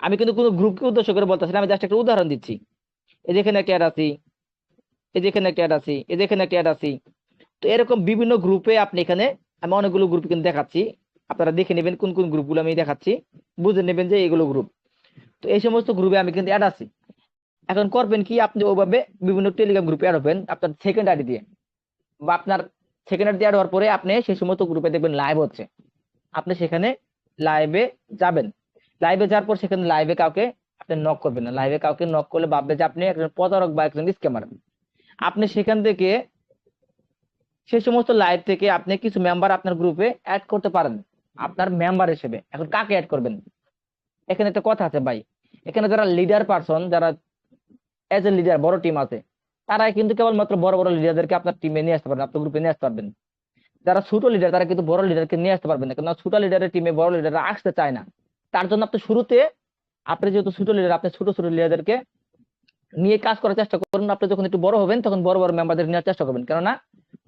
আমি কিন্তু কোনো গ্রুপকে উদ্দেশ্য করে বলতেছি না, আমি জাস্ট একটা উদাহরণ দিচ্ছি। এই যে এখানে একটা অ্যাড আছি, এই যে এখানে একটা অ্যাড আছি, এই যে এখানে একটা অ্যাড আছি। তো এরকম বিভিন্ন গ্রুপে আপনি এখানে, আমি অনেকগুলো গ্রুপ কিন্তু দেখাচ্ছি, আপনারা দেখে নেবেন কোন কোন গ্রুপগুলো আমি দেখাচ্ছি, বুঝে নেবেন যে এগুলো গ্রুপ। তো এই সমস্ত গ্রুপে আমি কিন্তু অ্যাড আছি। এখন করবেন কি, আপনি ওইভাবে বিভিন্ন টেলিগ্রাম গ্রুপে অ্যাড হবেন আপনার সেকেন্ড আইডি দিয়ে, বা আপনার সেকেন্ড আইডি অ্যাড হওয়ার পরে আপনি সেই সমস্ত গ্রুপে দেখবেন লাইভ হচ্ছে, আপনি সেখানে লাইভে যাবেন। লাইভে যাওয়ার পর সেখানে লাইভে কাউকে আপনি নক করবেন না। লাইভে কাউকে নক করলে ভাববে যে আপনি একজন প্রতারক বা একজন স্ক্যামার। আপনি সেখান থেকে সেই সমস্ত লাইভ থেকে আপনি কিছু মেম্বার আপনার গ্রুপে অ্যাড করতে পারেন। আপনার মেম্বার হিসেবে। এখন কাকে অ্যাড করবেন? এখানে একটা কথা আছে ভাই, এখানে যারা লিডার পারসন, যারা এজ এ লিডার বড় টিম আছে, তারাই কিন্তু কেবলমাত্র বড় বড় লিডারদেরকে আপনার টিমে নিয়ে আসতে পারবেন, আপনার গ্রুপে নিয়ে আসতে পারবেন। যারা ছোট লিডার তারা কিন্তু বড় লিডারকে নিয়ে আসতে পারবেন না, কারণ ছোট লিডারের টিমে বড় লিডাররা আসতে চায় না। তার জন্য আপনি শুরুতে, আপনি যেহেতু ছোট লিডার, আপনি ছোট ছোট লিডারদেরকে নিয়ে কাজ করার চেষ্টা করুন। আপনি যখন একটু বড় হবেন তখন বড় বড় মেম্বারদের নেওয়ার চেষ্টা করবেন, কেননা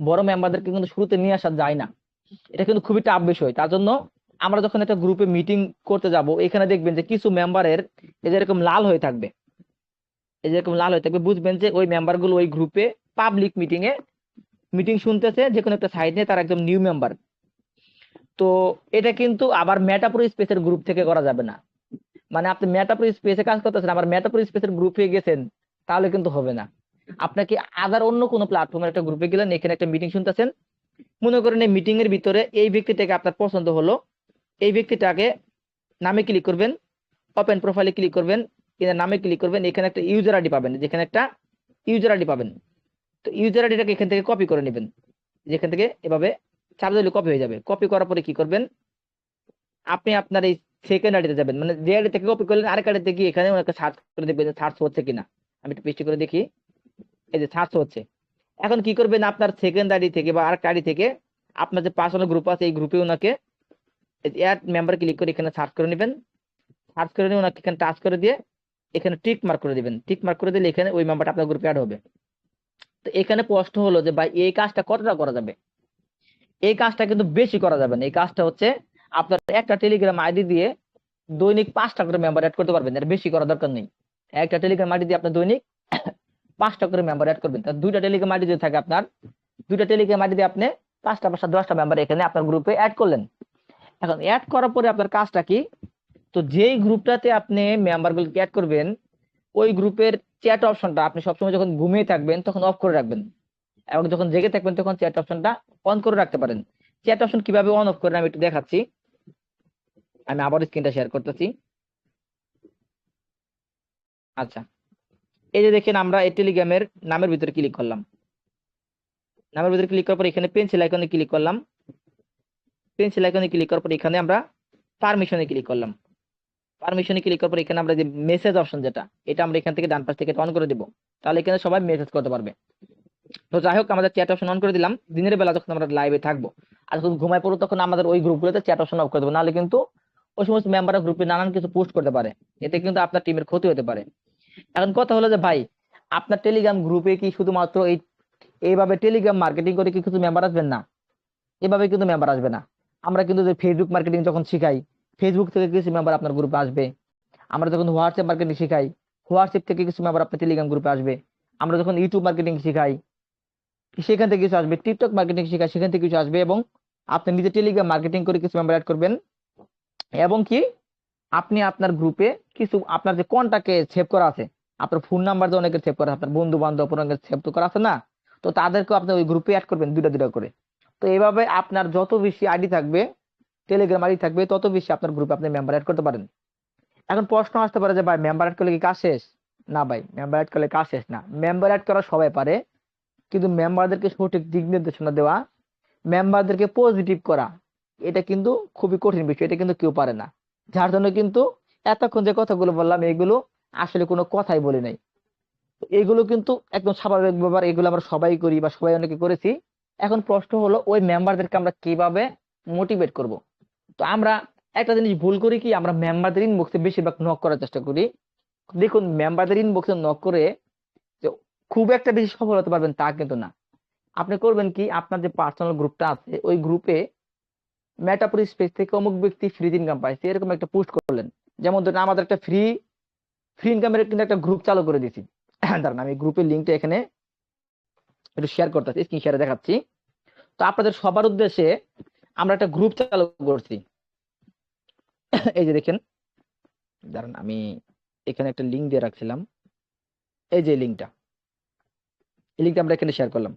বড় মেম্বারদেরকে কিন্তু শুরুতে নিয়ে আসা যায় না। এটা কিন্তু খুবই টাফ বিষয়। তার জন্য আমরা যখন একটা গ্রুপে মিটিং করতে যাব, এখানে দেখবেন যে কিছু মেম্বারের এই যে এরকম লাল হয়ে থাকবে, এই যে এরকম লাল হয়ে থাকবে, বুঝবেন যে ওই মেম্বার গুলো ওই গ্রুপে পাবলিক মিটিং শুনতেছে, যে কোনো একটা সাইড নিয়ে তারা একদম নিউ মেম্বার। তো এটা কিন্তু আবার মেটাপ্রো স্পেসের গ্রুপ থেকে করা যাবে না। মানে আপনি মেটাপ্রো স্পেসে কাজ করতেছেন আবার মেটাপ্রো স্পেসের গ্রুপে গেছেন, তাহলে কিন্তু হবে না। আপনাকে আদার অন্য কোনো প্ল্যাটফর্মের একটা গ্রুপে গেলেন, এখানে একটা মিটিং শুনতেছেন, মনে করেন এই মিটিং এর ভিতরে এই ব্যক্তিটাকে আপনার পছন্দ হলো, এই ব্যক্তিটাকে নামে ক্লিক করবেন, ওপেন প্রোফাইলে ক্লিক করবেন, এর নামে ক্লিক করবেন, এখানে একটা ইউজার আইডি পাবেন, যেখানে একটা ইউজার আইডি পাবেন। তো ইউজার আইডিটাকে এখান থেকে কপি করে নেবেন, যেখান থেকে এভাবে চার্জ দিলে কপি হয়ে যাবে। কপি করার পরে কি করবেন, আপনি আপনার এই সেকেন্ড আইডিতে যাবেন, মানে যে আইডি থেকে কপি করলেন আরেক আইডিতে গিয়ে এখানে ওনাকে সার্চ করে দেখবেন সার্চ হচ্ছে কিনা। আমি একটু পেস্ট করে দেখি, এই যে সার্চ হচ্ছে। এখন কি করবেন, আপনার সেকেন্ড আইডি থেকে বা আরেকটা আইডি থেকে আপনার যে পার্সোনাল গ্রুপ আছে এই গ্রুপে ওনাকে অ্যাড মেম্বার ক্লিক করে এখানে সার্চ করে নেবেন। সার্চ করে নিয়ে ওনাকে এখানে টাচ করে দিয়ে এখানে টিক মার্ক করে দিবেন। টিক মার্ক করে দিলে এখানে ওই মেম্বারটা আপনার গ্রুপে অ্যাড হবে। তো এখানে প্রশ্ন হলো যে ভাই এই কাজটা কতটা করা যাবে? এই কাজটা কিন্তু বেশি করা যাবে না। এই কাজটা হচ্ছে আপনার একটা টেলিগ্রাম আইডি দিয়ে দৈনিক 5টা করে মেম্বার অ্যাড করতে পারবেন, এর বেশি করার দরকার নেই। একটা টেলিগ্রাম আইডি দিয়ে আপনি দৈনিক 5টা করে মেম্বার অ্যাড করবেন। তার দুইটা টেলিগ্রাম আইডি যদি থাকে, আপনার দুইটা টেলিগ্রাম আইডি দিয়ে আপনি 5টা 10টা মেম্বার এখানে আপনার গ্রুপে অ্যাড করলেন। এখন অ্যাড করার পরে আপনার কাজটা কি, তো যেই গ্রুপটাতে আপনি মেম্বারগুলোকে অ্যাড করবেন ওই গ্রুপের চ্যাট অপশনটা আপনি সবসময় যখন ঘুমিয়ে থাকবেন তখন অফ করে রাখবেন, এবং যখন জেগে থাকবেন তখন চ্যাট অপশনটা অন করে রাখতে পারেন। চ্যাট অপশন কিভাবে অন অফ করেন আমি একটু দেখাচ্ছি। আমি আবার স্ক্রিনটা শেয়ার করতেছি। আচ্ছা, এই যে দেখেন আমরা এই টেলিগ্রামের নামের ভিতরে ক্লিক করলাম, নামের ভিতরে ক্লিক করার পর এখানে পেন্সিল আইকনে ক্লিক করলাম। পেন্সিল আইকনে ক্লিক করার পর এখানে আমরা পারমিশনে ক্লিক করলাম। পারমিশনে ক্লিক করার পর এখানে আমরা যে মেসেজ অপশন যেটা, এটা আমরা এখান থেকে ডান পাশ থেকে অন করে দিব, তাহলে এখানে সবাই মেসেজ করতে পারবে। তো যাই হোক, আমাদের চ্যাট অপশন অন করে দিলাম। দিনের বেলা যখন আমরা লাইভে থাকবো আর যখন ঘুমায় পড়বো তখন আমাদের ওই গ্রুপগুলোতে চ্যাট অপশন অফ করে দেবো, নাহলে কিন্তু ওই সমস্ত মেম্বাররা গ্রুপে নানান কিছু পোস্ট করতে পারে, এতে কিন্তু আপনার টিমের ক্ষতি হতে পারে। এখন কথা হলো যে ভাই আপনার টেলিগ্রাম গ্রুপে কি শুধুমাত্র এইভাবে টেলিগ্রাম মার্কেটিং করে কি কিছু মেম্বার আসবেন? না, এভাবে কিন্তু মেম্বার আসবে না। আমরা কিন্তু যে ফেসবুক মার্কেটিং যখন শিখাই, ফেসবুক থেকে কিছু মেম্বার আপনার গ্রুপে আসবে। আমরা যখন হোয়াটসঅ্যাপ মার্কেটিং শিখাই, হোয়াটসঅ্যাপ থেকে কিছু মেম্বার আপনার টেলিগ্রাম গ্রুপে আসবে। আমরা যখন ইউটিউব মার্কেটিং শিখাই সেখান থেকে কিছু আসবে, টিকটক মার্কেটিং শিখাই সেখান থেকে কিছু আসবে, এবং আপনি নিজে টেলিগ্রাম মার্কেটিং করে কিছু মেম্বার অ্যাড করবেন। এবং কি আপনি আপনার গ্রুপে কিছু আপনার যে কন্টাক্টে সেভ করা আছে, আপনার ফোন নাম্বার যে অনেকের সেভ করা আছে, আপনার বন্ধু বান্ধব অনেকের সেভ তো করা আছে না, তো তাদেরকে আপনি ওই গ্রুপে অ্যাড করবেন দুটা দুটা করে। তো এইভাবে আপনার যত বেশি আইডি থাকবে, টেলিগ্রাম আইডি থাকবে, তত বেশি আপনার গ্রুপে আপনি মেম্বার অ্যাড করতে পারেন। এখন প্রশ্ন আসতে পারে যে ভাই মেম্বার অ্যাড করলে কি কাজ শেষ? না ভাই, মেম্বার অ্যাড করলে কাজ শেষ না। মেম্বার অ্যাড করা সবাই পারে, কিন্তু মেম্বারদেরকে সঠিক দিক নির্দেশনা দেওয়া, মেম্বারদেরকে পজিটিভ করা, এটা কিন্তু খুবই কঠিন বিষয়, এটা কিন্তু কেউ পারে না। যার জন্য কিন্তু এতক্ষণ যে কথাগুলো বললাম এগুলো আসলে কোনো কথাই বলি নাই। এগুলো কিন্তু একদম স্বাভাবিক ব্যাপার, এগুলো আমরা সবাই করি বা সবাই অনেকে করেছি। এখন প্রশ্ন হলো ওই মেম্বারদেরকে আমরা কিভাবে মোটিভেট করব। তো আমরা একটা জিনিস ভুল করি কি, আমরা মেম্বারদের ইনবক্সে বেশিরভাগ নক করার চেষ্টা করি। দেখুন, মেম্বারদের ইনবক্সে নক করে যে খুব একটা বেশি সফল হতে পারবেন তা কিন্তু না। আপনি করবেন কি, আপনার যে পার্সোনাল গ্রুপটা আছে ওই গ্রুপে মেটাপুরি স্পেস থেকে অমুক ব্যক্তি ফ্রি ইনকাম পাইছে এরকম একটা পোস্ট করলেন। যেমন ধরুন আমাদের একটা ফ্রি ইনকামের কিন্তু একটা গ্রুপ চালু করে দিয়েছি। দাঁড়ান আমি গ্রুপের লিঙ্কটা এখানে একটু শেয়ার করতেছি, স্ক্রিন শেয়ারে দেখাচ্ছি। তো আপনাদের সবার উদ্দেশ্যে আমরা একটা গ্রুপ চালু করছি। এই যে দেখেন, দাঁড়ান আমি এখানে একটা লিঙ্ক দিয়ে রাখছিলাম, এই যে লিঙ্কটা, এই লিঙ্কটা আমরা এখানে শেয়ার করলাম।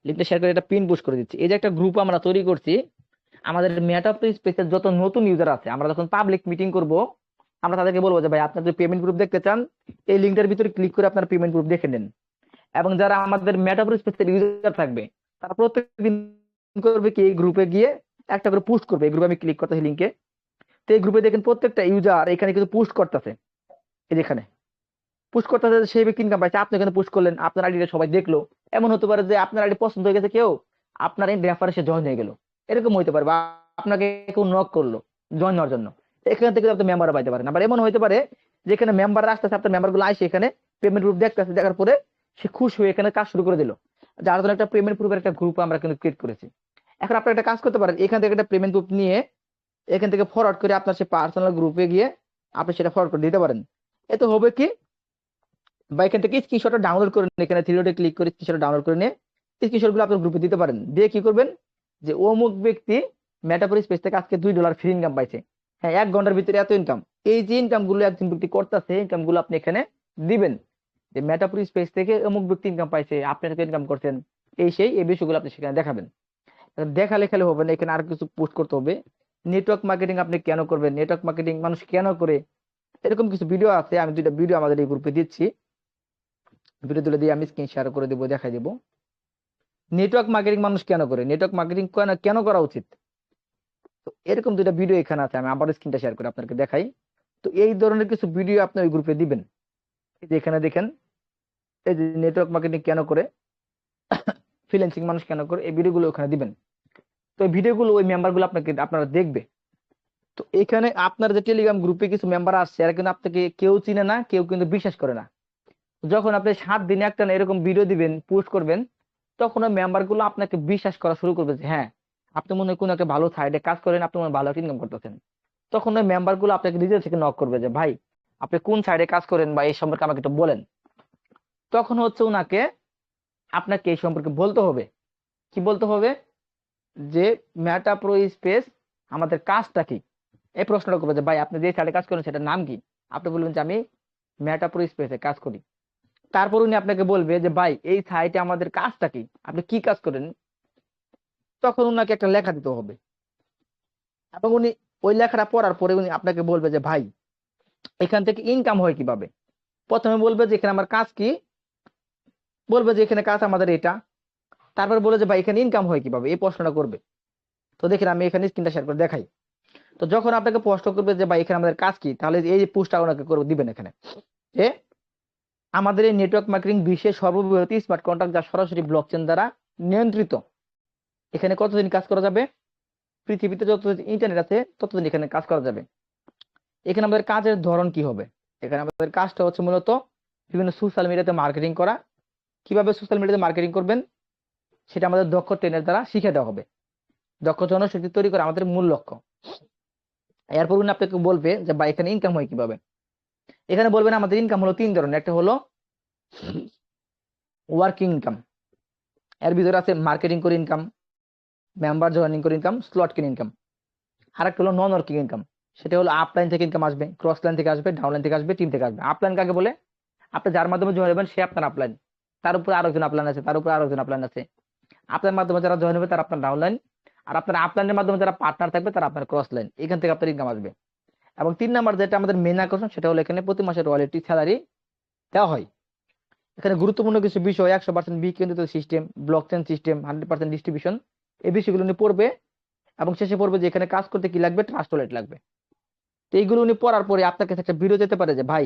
লিঙ্কটা শেয়ার করে একটা পিন পুশ করে দিচ্ছি। এই যে একটা গ্রুপ আমরা তৈরি করছি, আমাদের মেটাপ্রি স্পেসের যত নতুন ইউজার আছে, আমরা যখন পাবলিক মিটিং করব আমরা তাদেরকে বলবো যে ভাই আপনার যদি পেমেন্ট গ্রুপ দেখতে চান এই লিঙ্কটার ভিতরে ক্লিক করে আপনার পেমেন্ট গ্রুপ দেখে নেন। এবং যারা আমাদের মেটাপ্রি স্পেসের ইউজার থাকবে তারা প্রত্যেকদিন করবে কি, এই গ্রুপে গিয়ে একটা করে পোস্ট করবে। এই গ্রুপে আমি ক্লিক করতেছি লিঙ্কে। তো এই গ্রুপে দেখেন প্রত্যেকটা ইউজার এখানে কিন্তু পোস্ট করতেছে, এই যেখানে পুশ করতেছে, সেই ব্যক্তি ইনকাম পাইছে। আপনি এখানে পুশ করলেন, আপনার আইডিটা সবাই দেখলো। এমন হতে পারে যে আপনার আইডি পছন্দ হয়ে গেছে কেউ, আপনার এই রেফারে সে জয়েন হয়ে গেল, এরকম হইতে পারে। বা আপনাকে কেউ নক করলো জয়েন হওয়ার জন্য, এখান থেকে আপনি মেম্বার পাইতে পারেন। আবার এমন হইতে পারে যেখানে মেম্বার আসতেছে, আপনার মেম্বার গুলো আসে এখানে পেমেন্ট গ্রুপ দেখতেছে, দেখার পরে সে খুশি হয়ে এখানে কাজ শুরু করে দিল। যার জন্য একটা পেমেন্ট গ্রুপের একটা গ্রুপ আমরা কিন্তু ক্রিয়েট করেছি। এখন আপনি একটা কাজ করতে পারেন, এখান থেকে একটা পেমেন্ট গ্রুপ নিয়ে এখান থেকে ফরওয়ার্ড করে আপনার সে পার্সোনাল গ্রুপে গিয়ে আপনি সেটা ফরওয়ার্ড করে দিতে পারেন। এতে হবে কি, বা এখান থেকে স্ক্রিনশটটা ডাউনলোড করে নিয়ে এখানে থ্রি ডটে ক্লিক করে স্ক্রিনশট ডাউনলোড করে নিয়ে স্ক্রিনশট গুলো আপনার গ্রুপে দিতে পারেন। দিয়ে কি করবেন, যে অমুক ব্যক্তি মেটাফোর স্পেস থেকে আজকে $2 ফ্রি ইনকাম পাইছে, হ্যাঁ 1 ঘন্টার ভিতরে এত ইনকাম। এই যে ইনকাম গুলো একজন ব্যক্তি করতেছে, ইনকাম গুলো আপনি এখানে দিবেন যে মেটাফোর স্পেস থেকে অমুক ব্যক্তি ইনকাম পাইছে, আপনি ইনকাম করছেন, এই বিষয়গুলো আপনি সেখানে দেখাবেন। দেখালে খেলে হবে না, এখানে আর কিছু পোস্ট করতে হবে। নেটওয়ার্ক মার্কেটিং আপনি কেন করবেন, নেটওয়ার্ক মার্কেটিং মানুষ কেন করে, এরকম কিছু ভিডিও আছে। আমি 2টা ভিডিও আমাদের এই গ্রুপে দিচ্ছি, ভিডিও তুলে দিয়ে আমি স্ক্রিন শেয়ার করে দেবো, দেখাই দেবো। নেটওয়ার্ক মার্কেটিং মানুষ কেন করে, নেটওয়ার্ক মার্কেটিং কেন করা উচিত, তো এরকম 2টা ভিডিও এখানে আছে। আমি আবার স্ক্রিনটা শেয়ার করে আপনাকে দেখাই। তো এই ধরনের কিছু ভিডিও আপনি ওই গ্রুপে দিবেন। এই যে এখানে দেখেন, এই যে নেটওয়ার্ক মার্কেটিং কেন করে, ফ্রিল্যান্সিং মানুষ কেন করে, এই ভিডিওগুলো ওখানে দিবেন। তো এই ভিডিওগুলো ওই মেম্বারগুলো আপনারা দেখবে। তো এখানে আপনার যে টেলিগ্রাম গ্রুপে কিছু মেম্বার আসছে, এরা কিন্তু আপনাকে কেউ চিনে না, কেউ কিন্তু বিশ্বাস করে না। যখন আপনি 7 দিনে একটা এরকম ভিডিও দিবেন, পোস্ট করবেন, তখন ওই মেম্বার গুলো আপনাকে বিশ্বাস করা শুরু করবে যে হ্যাঁ আপনি মনে হয় কোনো একটা ভালো সাইডে কাজ করেন, আপনি মনে হয় ভালো ইনকাম করতেছেন। তখন ওই মেম্বার গুলো আপনাকে নিজে থেকে নক করবে যে ভাই আপনি কোন সাইডে কাজ করেন বা এই সম্পর্কে আমাকে একটু বলেন। তখন হচ্ছে ওনাকে আপনাকে এই সম্পর্কে বলতে হবে। কি বলতে হবে, যে মেটা প্রো স্পেস আমাদের কাজটা কি। এই প্রশ্নটা করবে যে ভাই আপনি যে সাইডে কাজ করেন সেটার নাম কি। আপনি বলবেন যে আমি মেটা প্রো স্পেসে কাজ করি। তারপর উনি আপনাকে বলবে যে ভাই এই সাইটে আমাদের কাজটা কি, আপনি কি কাজ করেন। তখন উনাকে একটা লেখা দিতে হবে, এবং উনি ওই লেখাটা পড়ার পরে উনি আপনাকে বলবে যে ভাই এখান থেকে ইনকাম হয় কিভাবে। প্রথমে বলবে যে এখানে আমার কাজ কি, বলবে যে এখানে কাজ আমাদের এটা। তারপর বলে যে ভাই এখানে ইনকাম হয় কিভাবে, এই প্রশ্নটা করবে। তো দেখেন আমি এখানে স্ক্রিনটা শেয়ার করে দেখাই। তো যখন আপনাকে প্রশ্ন করবে যে ভাই এখানে আমাদের কাজ কি, তাহলে এই যে পোস্টটা ওনাকে করে দিবেন এখানে, যে আমাদের এই নেটওয়ার্ক মার্কেটিং বিশ্বের সর্ববৃহৎ স্মার্ট কন্ট্রাক্ট যা সরাসরি ব্লকচেন দ্বারা নিয়ন্ত্রিত। এখানে কতদিন কাজ করা যাবে, পৃথিবীতে যতদিন ইন্টারনেট আছে ততদিন এখানে কাজ করা যাবে। এখানে আমাদের কাজের ধরন কি হবে, এখানে আমাদের কাজটা হচ্ছে মূলত বিভিন্ন সোশ্যাল মিডিয়াতে মার্কেটিং করা। কিভাবে সোশ্যাল মিডিয়াতে মার্কেটিং করবেন সেটা আমাদের দক্ষ ট্রেনের দ্বারা শিখে দেওয়া হবে। দক্ষ জনশক্তি তৈরি করা আমাদের মূল লক্ষ্য। এরপর উনি আপনাকে বলবে যে ভাই এখানে ইনকাম হয় কিভাবে। এখানে বলবেন আমাদের ইনকাম হলো 3 ধরনের। একটা হলো ওয়ার্কিং ইনকাম, এর ভিতরে আছে মার্কেটিং করে ইনকাম, মেম্বার জয়েনিং করে ইনকাম, স্লট কিনে ইনকাম। আর একটা হলো নন ওয়ার্কিং ইনকাম, সেটা হলো আপলাইন থেকে ইনকাম আসবে, ক্রস লাইন থেকে আসবে, ডাউনলাইন থেকে আসবে, টিম থেকে আসবে। আপলাইন কাকে বলে, আপনি যার মাধ্যমে জয়েন হবেন সে আপনার আপলাইন, তার উপরে আরেকজন আপলাইন আছে, তার উপরে আরেকজন আপলাইন আছে। আপনার মাধ্যমে যারা জয়েন হবে তারা আপনার ডাউনলাইন, আর আপনার আপলাইনের মাধ্যমে যারা পার্টনার থাকবে তারা আপনার ক্রস লাইন। এখান থেকে আপনার ইনকাম আসবে। এবং 3 নাম্বার যেটা আমাদের মেন আকর্ষণ, সেটা হলো এখানে প্রতি মাসে রয়্যালটি স্যালারি দেওয়া হয়। এখানে গুরুত্বপূর্ণ কিছু বিষয়, 100% বিকেন্দ্রিত সিস্টেম, ব্লকচেন সিস্টেম, 100% ডিস্ট্রিবিউশন, এই বিষয়গুলো নিয়ে পড়বে। এবং শেষে পড়বে যে এখানে কাজ করতে কি লাগবে, ট্রাস্ট ওয়ালেট লাগবে। তো এইগুলো উনি পড়ার পরে আপনার কাছে একটা ভিডিও যেতে পারে যে ভাই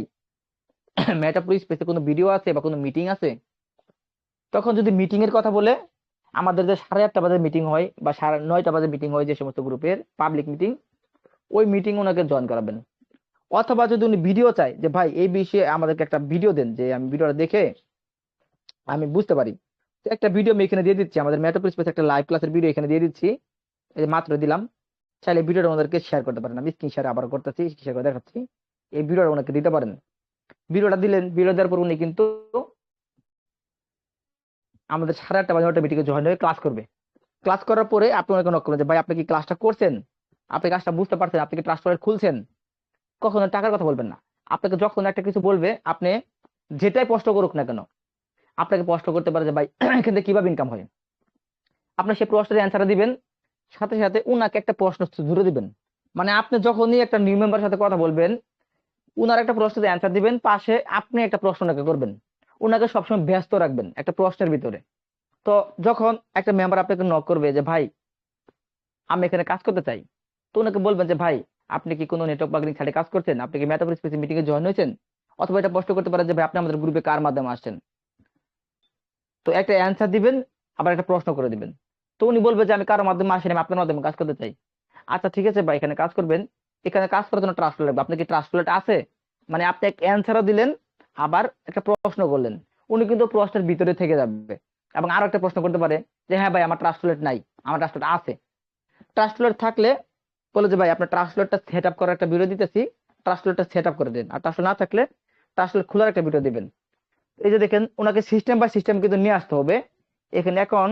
মেটাপ্রো স্পেসে কোনো ভিডিও আছে বা কোনো মিটিং আছে। তখন যদি মিটিং এর কথা বলে, আমাদের যে 8:30 বাজে মিটিং হয় বা 9:30 বাজে মিটিং হয় যে সমস্ত গ্রুপের পাবলিক মিটিং, ওই মিটিং ওনাকে জয়েন করাবেন। অথবা যদি উনি ভিডিও চায় যে ভাই এই বিষয়ে আমাদেরকে একটা ভিডিও দেন, যে আমি ভিডিওটা দেখে আমি বুঝতে পারি, তো একটা ভিডিও আমি এখানে দিয়ে দিচ্ছি। আমাদের মেটাপ্রো স্পেসে একটা লাইভ ক্লাসের ভিডিও এখানে দিয়ে দিচ্ছি, এই যে মাত্র দিলাম। চাইলে ভিডিওটা ওনাদেরকে শেয়ার করতে পারেন। আমি স্ক্রিন শেয়ার আবার করতেছি, শেয়ার করে দেখাচ্ছি। এই ভিডিওটা ওনাকে দিতে পারেন। ভিডিওটা দিলেন, ভিডিও দেওয়ার পর উনি কিন্তু আমাদের 8:30 বাজে মিটিং এ জয়েন হয়ে ক্লাস করবে। ক্লাস করার পরে আপনি ওনাকে নক করবেন যে ভাই আপনি কি ক্লাসটা করছেন, আপনি কাজটা বুঝতে পারছেন, আপনি কি ট্রাস্ট ওয়ালেট খুলছেন। কখনো টাকার কথা বলবেন না। আপনাকে যখন একটা কিছু বলবে, আপনি যেটাই প্রশ্ন করুক না কেন, আপনাকে প্রশ্ন করতে পারে যে ভাই এখান থেকে কিভাবে ইনকাম হয়। আপনি সেই প্রশ্নের অ্যান্সারটা দিবেন, সাথে সাথে উনাকে একটা প্রশ্ন জুড়ে দিবেন। মানে আপনি যখনই একটা নিউ মেম্বারের সাথে কথা বলবেন, উনার একটা প্রশ্নের অ্যান্সার দিবেন, পাশে আপনি একটা প্রশ্ন ওনাকে করবেন। উনাকে সবসময় ব্যস্ত রাখবেন একটা প্রশ্নের ভিতরে। তো যখন একটা মেম্বার আপনাকে নক করবে যে ভাই আমি এখানে কাজ করতে চাই। তো ওনাকে বলবেন যে ভাই আপনি কি কোনো নেটওয়ার্ক মার্কেটিং সাইটে কাজ করছেন, আপনি কি মেটাফোর স্পেস মিটিং এ জয়েন হয়েছেন, অথবা এটা প্রশ্ন করতে পারেন যে ভাই আপনি আমাদের গ্রুপে কার মাধ্যমে আসছেন। তো একটা অ্যান্সার দিবেন, আবার একটা প্রশ্ন করে দিবেন। তো উনি বলবে যে আমি কারোর মাধ্যমে আসিনি, আমি আপনার মাধ্যমে কাজ করতে চাই। আচ্ছা ঠিক আছে ভাই, এখানে কাজ করবেন, এখানে কাজ করার জন্য ট্রাস্ট লাগবে, আপনার কি ট্রাস্ট আছে? মানে আপনি এক অ্যান্সারও দিলেন, আবার একটা প্রশ্ন করলেন, উনি কিন্তু প্রশ্নের ভিতরে থেকে যাবে। এবং আরো একটা প্রশ্ন করতে পারে যে হ্যাঁ ভাই আমার ট্রাস্ট নাই, আমার ট্রাস্ট আছে। ট্রাস্ট থাকলে বলে যে ভাই আপনার ট্রান্সলেটটা সেট আপ করার একটা ভিডিও দিতেছি, ট্রান্সলেটটা সেট আপ করে দিন। আর ট্রান্সলেট না থাকলে ট্রান্সলেট খোলার একটা ভিডিও দিবেন। এই যে দেখেন ওনাকে সিস্টেম বাই সিস্টেম কিন্তু নিয়ে আসতে হবে এখানে এখন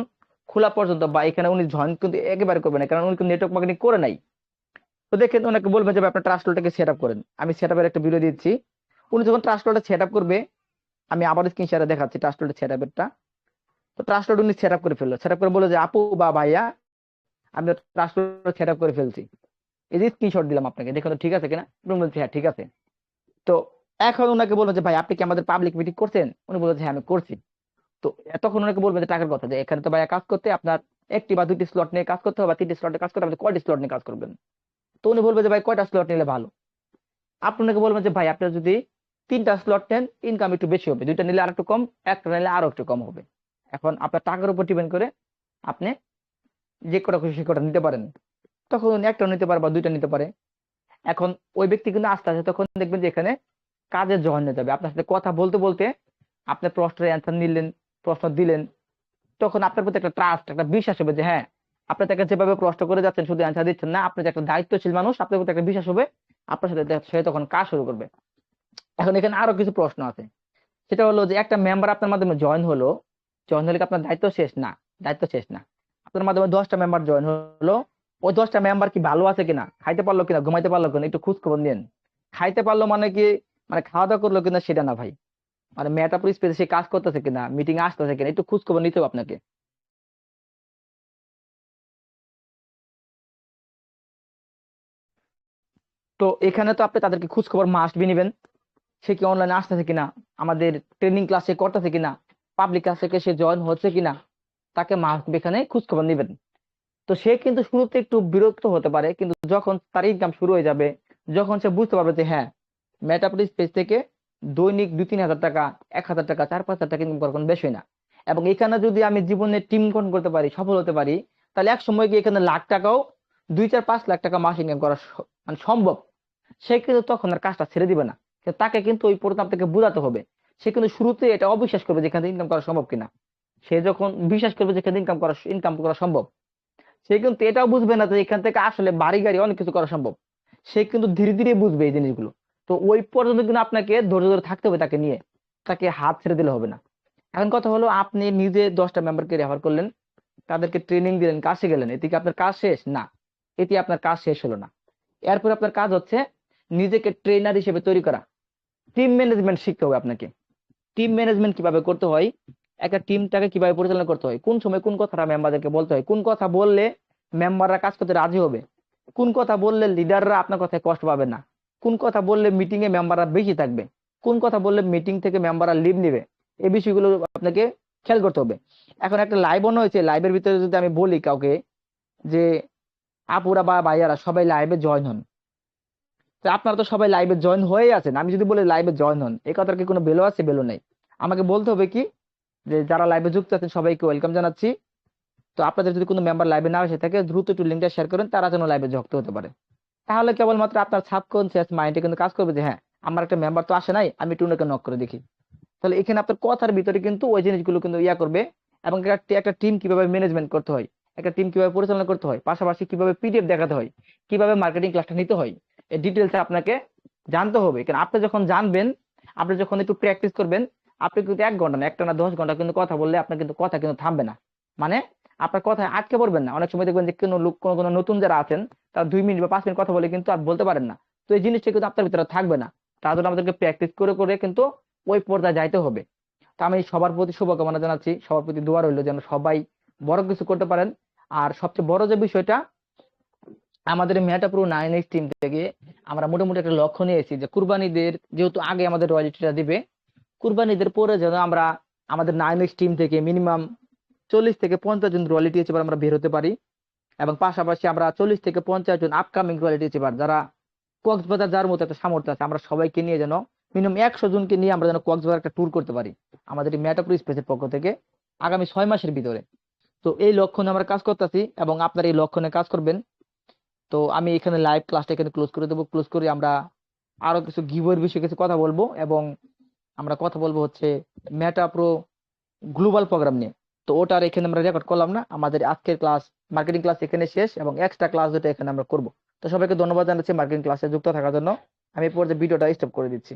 খোলা পর্যন্ত, বা এখানে উনি জয়েন কিন্তু একেবারে করবেন না, কারণ উনি কিন্তু নেটওয়ার্ক মার্কেটিং করে নাই। তো দেখেন ওনাকে বলবেন যে ভাই আপনার ট্রান্সলেটটাকে সেট আপ করেন, আমি সেট আপের একটা ভিডিও দিচ্ছি। উনি যখন ট্রান্সলেটটা সেট আপ করবে, আমি আবার স্ক্রিন শেয়ারে দেখাচ্ছি ট্রান্সলেট সেট আপেরটা। তো ট্রান্সলেট উনি সেট আপ করে ফেললো, সেট আপ করে বলে যে আপু বা ভাইয়া আমি ট্রান্সলেট সেট আপ করে ফেলছি, এই যে স্ক্রিনশট দিলাম আপনাকে, দেখুন তো ঠিক আছে কিনা। উনি বলছে হ্যাঁ ঠিক আছে। তো এখন ওনাকে বলবো যে ভাই আপনি কি আমাদের পাবলিক মিটিং করছেন? উনি বলছে হ্যাঁ আমি করছি। তো তখন ওনাকে বলবেন যে টাকার কথা, যে এখানে তো ভাইয়া কাজ করতে আপনার একটি বা দুটি স্লট নিয়ে কাজ করতে হবে, বা তিনটি স্লটে কাজ করতে হবে, কয়টি স্লট নিয়ে কাজ করবেন? তো উনি বলবে যে ভাই কয়টা স্লট নিলে ভালো? আপনি ওনাকে বলবেন যে ভাই আপনার যদি তিনটা স্লট নেন ইনকাম একটু বেশি হবে, দুইটা নিলে আর একটু কম, একটা নিলে আরো একটু কম হবে। এখন আপনার টাকার উপর ডিপেন্ড করে আপনি যে কটা খুশি সে কটা নিতে পারেন। তখন উনি একটা নিতে পারে বা দুইটা নিতে পারে। এখন ওই ব্যক্তি কিন্তু আস্তে আস্তে তখন দেখবেন যে এখানে কাজে জয়েন হয়ে যাবে। আপনার সাথে কথা বলতে বলতে আপনি প্রশ্নের অ্যান্সার নিলেন, প্রশ্ন দিলেন, তখন আপনার প্রতি একটা ট্রাস্ট, একটা বিশ্বাস হবে যে হ্যাঁ আপনি তাকে যেভাবে প্রশ্ন করে যাচ্ছেন, শুধু অ্যান্সার দিচ্ছেন না, আপনি যে একটা দায়িত্বশীল মানুষ, আপনার প্রতি একটা বিশ্বাস হবে, আপনার সাথে সে তখন কাজ শুরু করবে। এখন এখানে আরো কিছু প্রশ্ন আছে, সেটা হলো যে একটা মেম্বার আপনার মাধ্যমে জয়েন হলো, জয়েন হলে কি আপনার দায়িত্ব শেষ? না, দায়িত্ব শেষ না। আপনার মাধ্যমে 10টা মেম্বার জয়েন হলো, ওই 10টা মেম্বার কি ভালো আছে কিনা, খাইতে পারলো কিনা, ঘুমাইতে পারলো কিনা, একটু খোঁজ খবর নিন। খাইতে পারলো মানে কি, মানে খাওয়া দাওয়া করলো কিনা সেটা না ভাই, মানে মেটাপুর স্পেসে সে কাজ করতেছে কিনা, মিটিং আসতেছে কিনা, একটু খোঁজ খবর নিতে হবে আপনাকে। তো এখানে তো আপনি তাদেরকে খোঁজ খবর মাস্ট বি নিবেন, সে কি অনলাইনে আসতেছে কিনা, আমাদের ট্রেনিং ক্লাসে করতেছে কিনা, পাবলিক ক্লাসে সে জয়েন হচ্ছে কিনা, তাকে মাস্ট বি এখানে খোঁজ খবর নিবেন। তো সে কিন্তু শুরুতে একটু বিরক্ত হতে পারে, কিন্তু যখন তার ইনকাম শুরু হয়ে যাবে, যখন সে বুঝতে পারবে যে হ্যাঁ মেটাপুর স্পেস থেকে দৈনিক 2-3 হাজার টাকা, 1,000 টাকা, 4-5 হাজার টাকা ইনকাম করা কোনো বেশি না, এবং এখানে যদি আমি জীবনে টিম গঠন করতে পারি, সফল হতে পারি, তাহলে এক সময় গিয়ে এখানে লাখ টাকাও, 2-4-5 লাখ টাকা মাস ইনকাম করা মানে সম্ভব। সে কিন্তু তখন আর কাজটা ছেড়ে দিবে না, কিন্তু তাকে কিন্তু ওই প্রতাপ থেকে বোঝাতে হবে। সে কিন্তু শুরুতে এটা অবিশ্বাস করবে যে এখানে ইনকাম করা সম্ভব কিনা। সে যখন বিশ্বাস করবে যে এখানে ইনকাম করা সম্ভব, সে কিন্তু এটাও বুঝবে না যে এখান থেকে আসলে বাড়ি গাড়ি অনেক কিছু করা সম্ভব। সে কিন্তু ধীরে ধীরে বুঝবে এই জিনিসগুলো। তো ওই পর্যন্ত কিন্তু আপনাকে ধৈর্য ধরে থাকতে হবে তাকে নিয়ে, তাকে হাত ছেড়ে দিলে হবে না। এখন কথা হলো আপনি নিজে 10টা মেম্বারকে রেফার করলেন, তাদেরকে ট্রেনিং দিলেন, কাজ শিখেলেন, এতে কি আপনার কাজ শেষ? না, এতে আপনার কাজ শেষ হলো না। এরপর আপনার কাজ হচ্ছে নিজেকে ট্রেনার হিসেবে তৈরি করা। টিম ম্যানেজমেন্ট শিখতে হবে আপনাকে। টিম ম্যানেজমেন্ট কিভাবে করতে হয়, একটা টিমটাকে কিভাবে পরিচালনা করতে হয়, কোন সময় কোন কথাটা মেম্বারদেরকে বলতে হয়, কোন কথা বললে মেম্বাররা কাজ করতে রাজি হবে, কোন কথা বললে লিডাররা আপনার কথায় কষ্ট পাবে না, কোন কথা বললে মিটিং এ মেম্বাররা বেশি থাকবে, কোন কথা বললে মিটিং থেকে মেম্বাররা লিভ নিবে, এই বিষয়গুলো আপনাকে খেয়াল করতে হবে। এখন একটা লাইভ অন হয়েছে, লাইভের ভিতরে যদি আমি বলি কাউকে যে আপুরা বা ভাইয়ারা সবাই লাইভে জয়েন হন, তো আপনারা তো সবাই লাইভে জয়েন হয়ে আছেন, আমি যদি বলি লাইভে জয়েন হন, এই কথার কি কোনো ভ্যালু আছে? ভ্যালু নেই। আমাকে বলতে হবে কি, যে যারা লাইভে যুক্ত আছেন সবাইকে ওয়েলকাম জানাচ্ছি। তো আপনাদের যদি কোনো মেম্বার লাইভে না এসে থাকে, দ্রুত একটু লিঙ্কটা শেয়ার করেন, তারা যেন লাইভে যুক্ত হতে পারে। তাহলে কেবলমাত্র আপনার সাবকনসিয়াস মাইন্ডে কিন্তু কাজ করবে যে হ্যাঁ আমার একটা মেম্বার তো আসে নাই, আমি টুনাকে নক করে দেখি। তাহলে এখানে আপনার কথার ভিতরে কিন্তু ওই জিনিসগুলো কিন্তু ইয়া করবে। এবং একটা টিম কিভাবে ম্যানেজমেন্ট করতে হয়, একটা টিম কিভাবে পরিচালনা করতে হয়, পাশাপাশি কিভাবে পিডিএফ দেখাতে হয়, কিভাবে মার্কেটিং ক্লাসটা নিতে হয়, এই ডিটেলস আপনাকে জানতে হবে। কারণ আপনি যখন জানবেন, আপনি যখন একটু প্র্যাকটিস করবেন, আপনি কিন্তু 1 ঘন্টা না, একটা না 10 ঘন্টা কিন্তু কথা বললে আপনার কিন্তু কথা কিন্তু থামবে না। মানে আপনার কথায় আটকে পড়বেন না। অনেক সময় দেখবেন যে কোনো লোক, কোনো নতুন যারা আছেন, তারা 2 মিনিট বা 5 মিনিট কথা বলে কিন্তু আর বলতে পারেন না। তো এই জিনিসটা কিন্তু আপনার ভিতরে থাকবে না। তার জন্য আমাদেরকে প্র্যাকটিস করে করে কিন্তু ওই পর্যায়ে যাইতে হবে। তো আমি সবার প্রতি শুভকামনা জানাচ্ছি, সবার প্রতি দোয়া রইল যেন সবাই বড় কিছু করতে পারেন। আর সবচেয়ে বড় যে বিষয়টা, আমাদের মেটাপ্রো 9X টিম থেকে আমরা মোটামুটি একটা লক্ষ্য নিয়েছি যে কুরবানিদের যেহেতু আগে আমাদের রয়্যালিটিটা দিবে, কুরবানিদের পরে যেন আমরা আমাদের 9X টিম থেকে মিনিমাম 40 থেকে 50 জন রয়্যালিটি হিসেবে আমরা বের হতে পারি। এবং পাশাপাশি আমরা 40 থেকে 50 জন আপকামিং রয়্যালিটি রিসিভার যারা কক্সবাজার যার মতো একটা সামর্থ্য আছে, আমরা সবাইকে নিয়ে যেন মিনিমাম 100 জনকে নিয়ে আমরা যেন কক্সবাজার একটা ট্যুর করতে পারি আমাদের এই মেটাপ্রো স্পেসের পক্ষ থেকে আগামী 6 মাসের ভিতরে। তো এই লক্ষণে আমরা কাজ করতেছি এবং আপনারা এই লক্ষণে কাজ করবেন। তো আমি এখানে লাইভ ক্লাসটা এখানে ক্লোজ করে দেবো। ক্লোজ করে আমরা আরো কিছু গিভওয়ের বিষয়ে কিছু কথা বলবো এবং আমরা কথা বলবো হচ্ছে মেটাপ্রো গ্লোবাল প্রোগ্রাম নিয়ে। তো ওটার এখানে আমরা রেকর্ড করলাম না, আমাদের আজকের ক্লাস মার্কেটিং ক্লাস এখানে শেষ এবং এক্সট্রা ক্লাস যেটা এখানে আমরা করব। তো সবাইকে ধন্যবাদ জানাচ্ছি মার্কেটিং ক্লাসে যুক্ত থাকার জন্য। আমি এই পর্যায়ে ভিডিওটা স্টপ করে দিচ্ছি।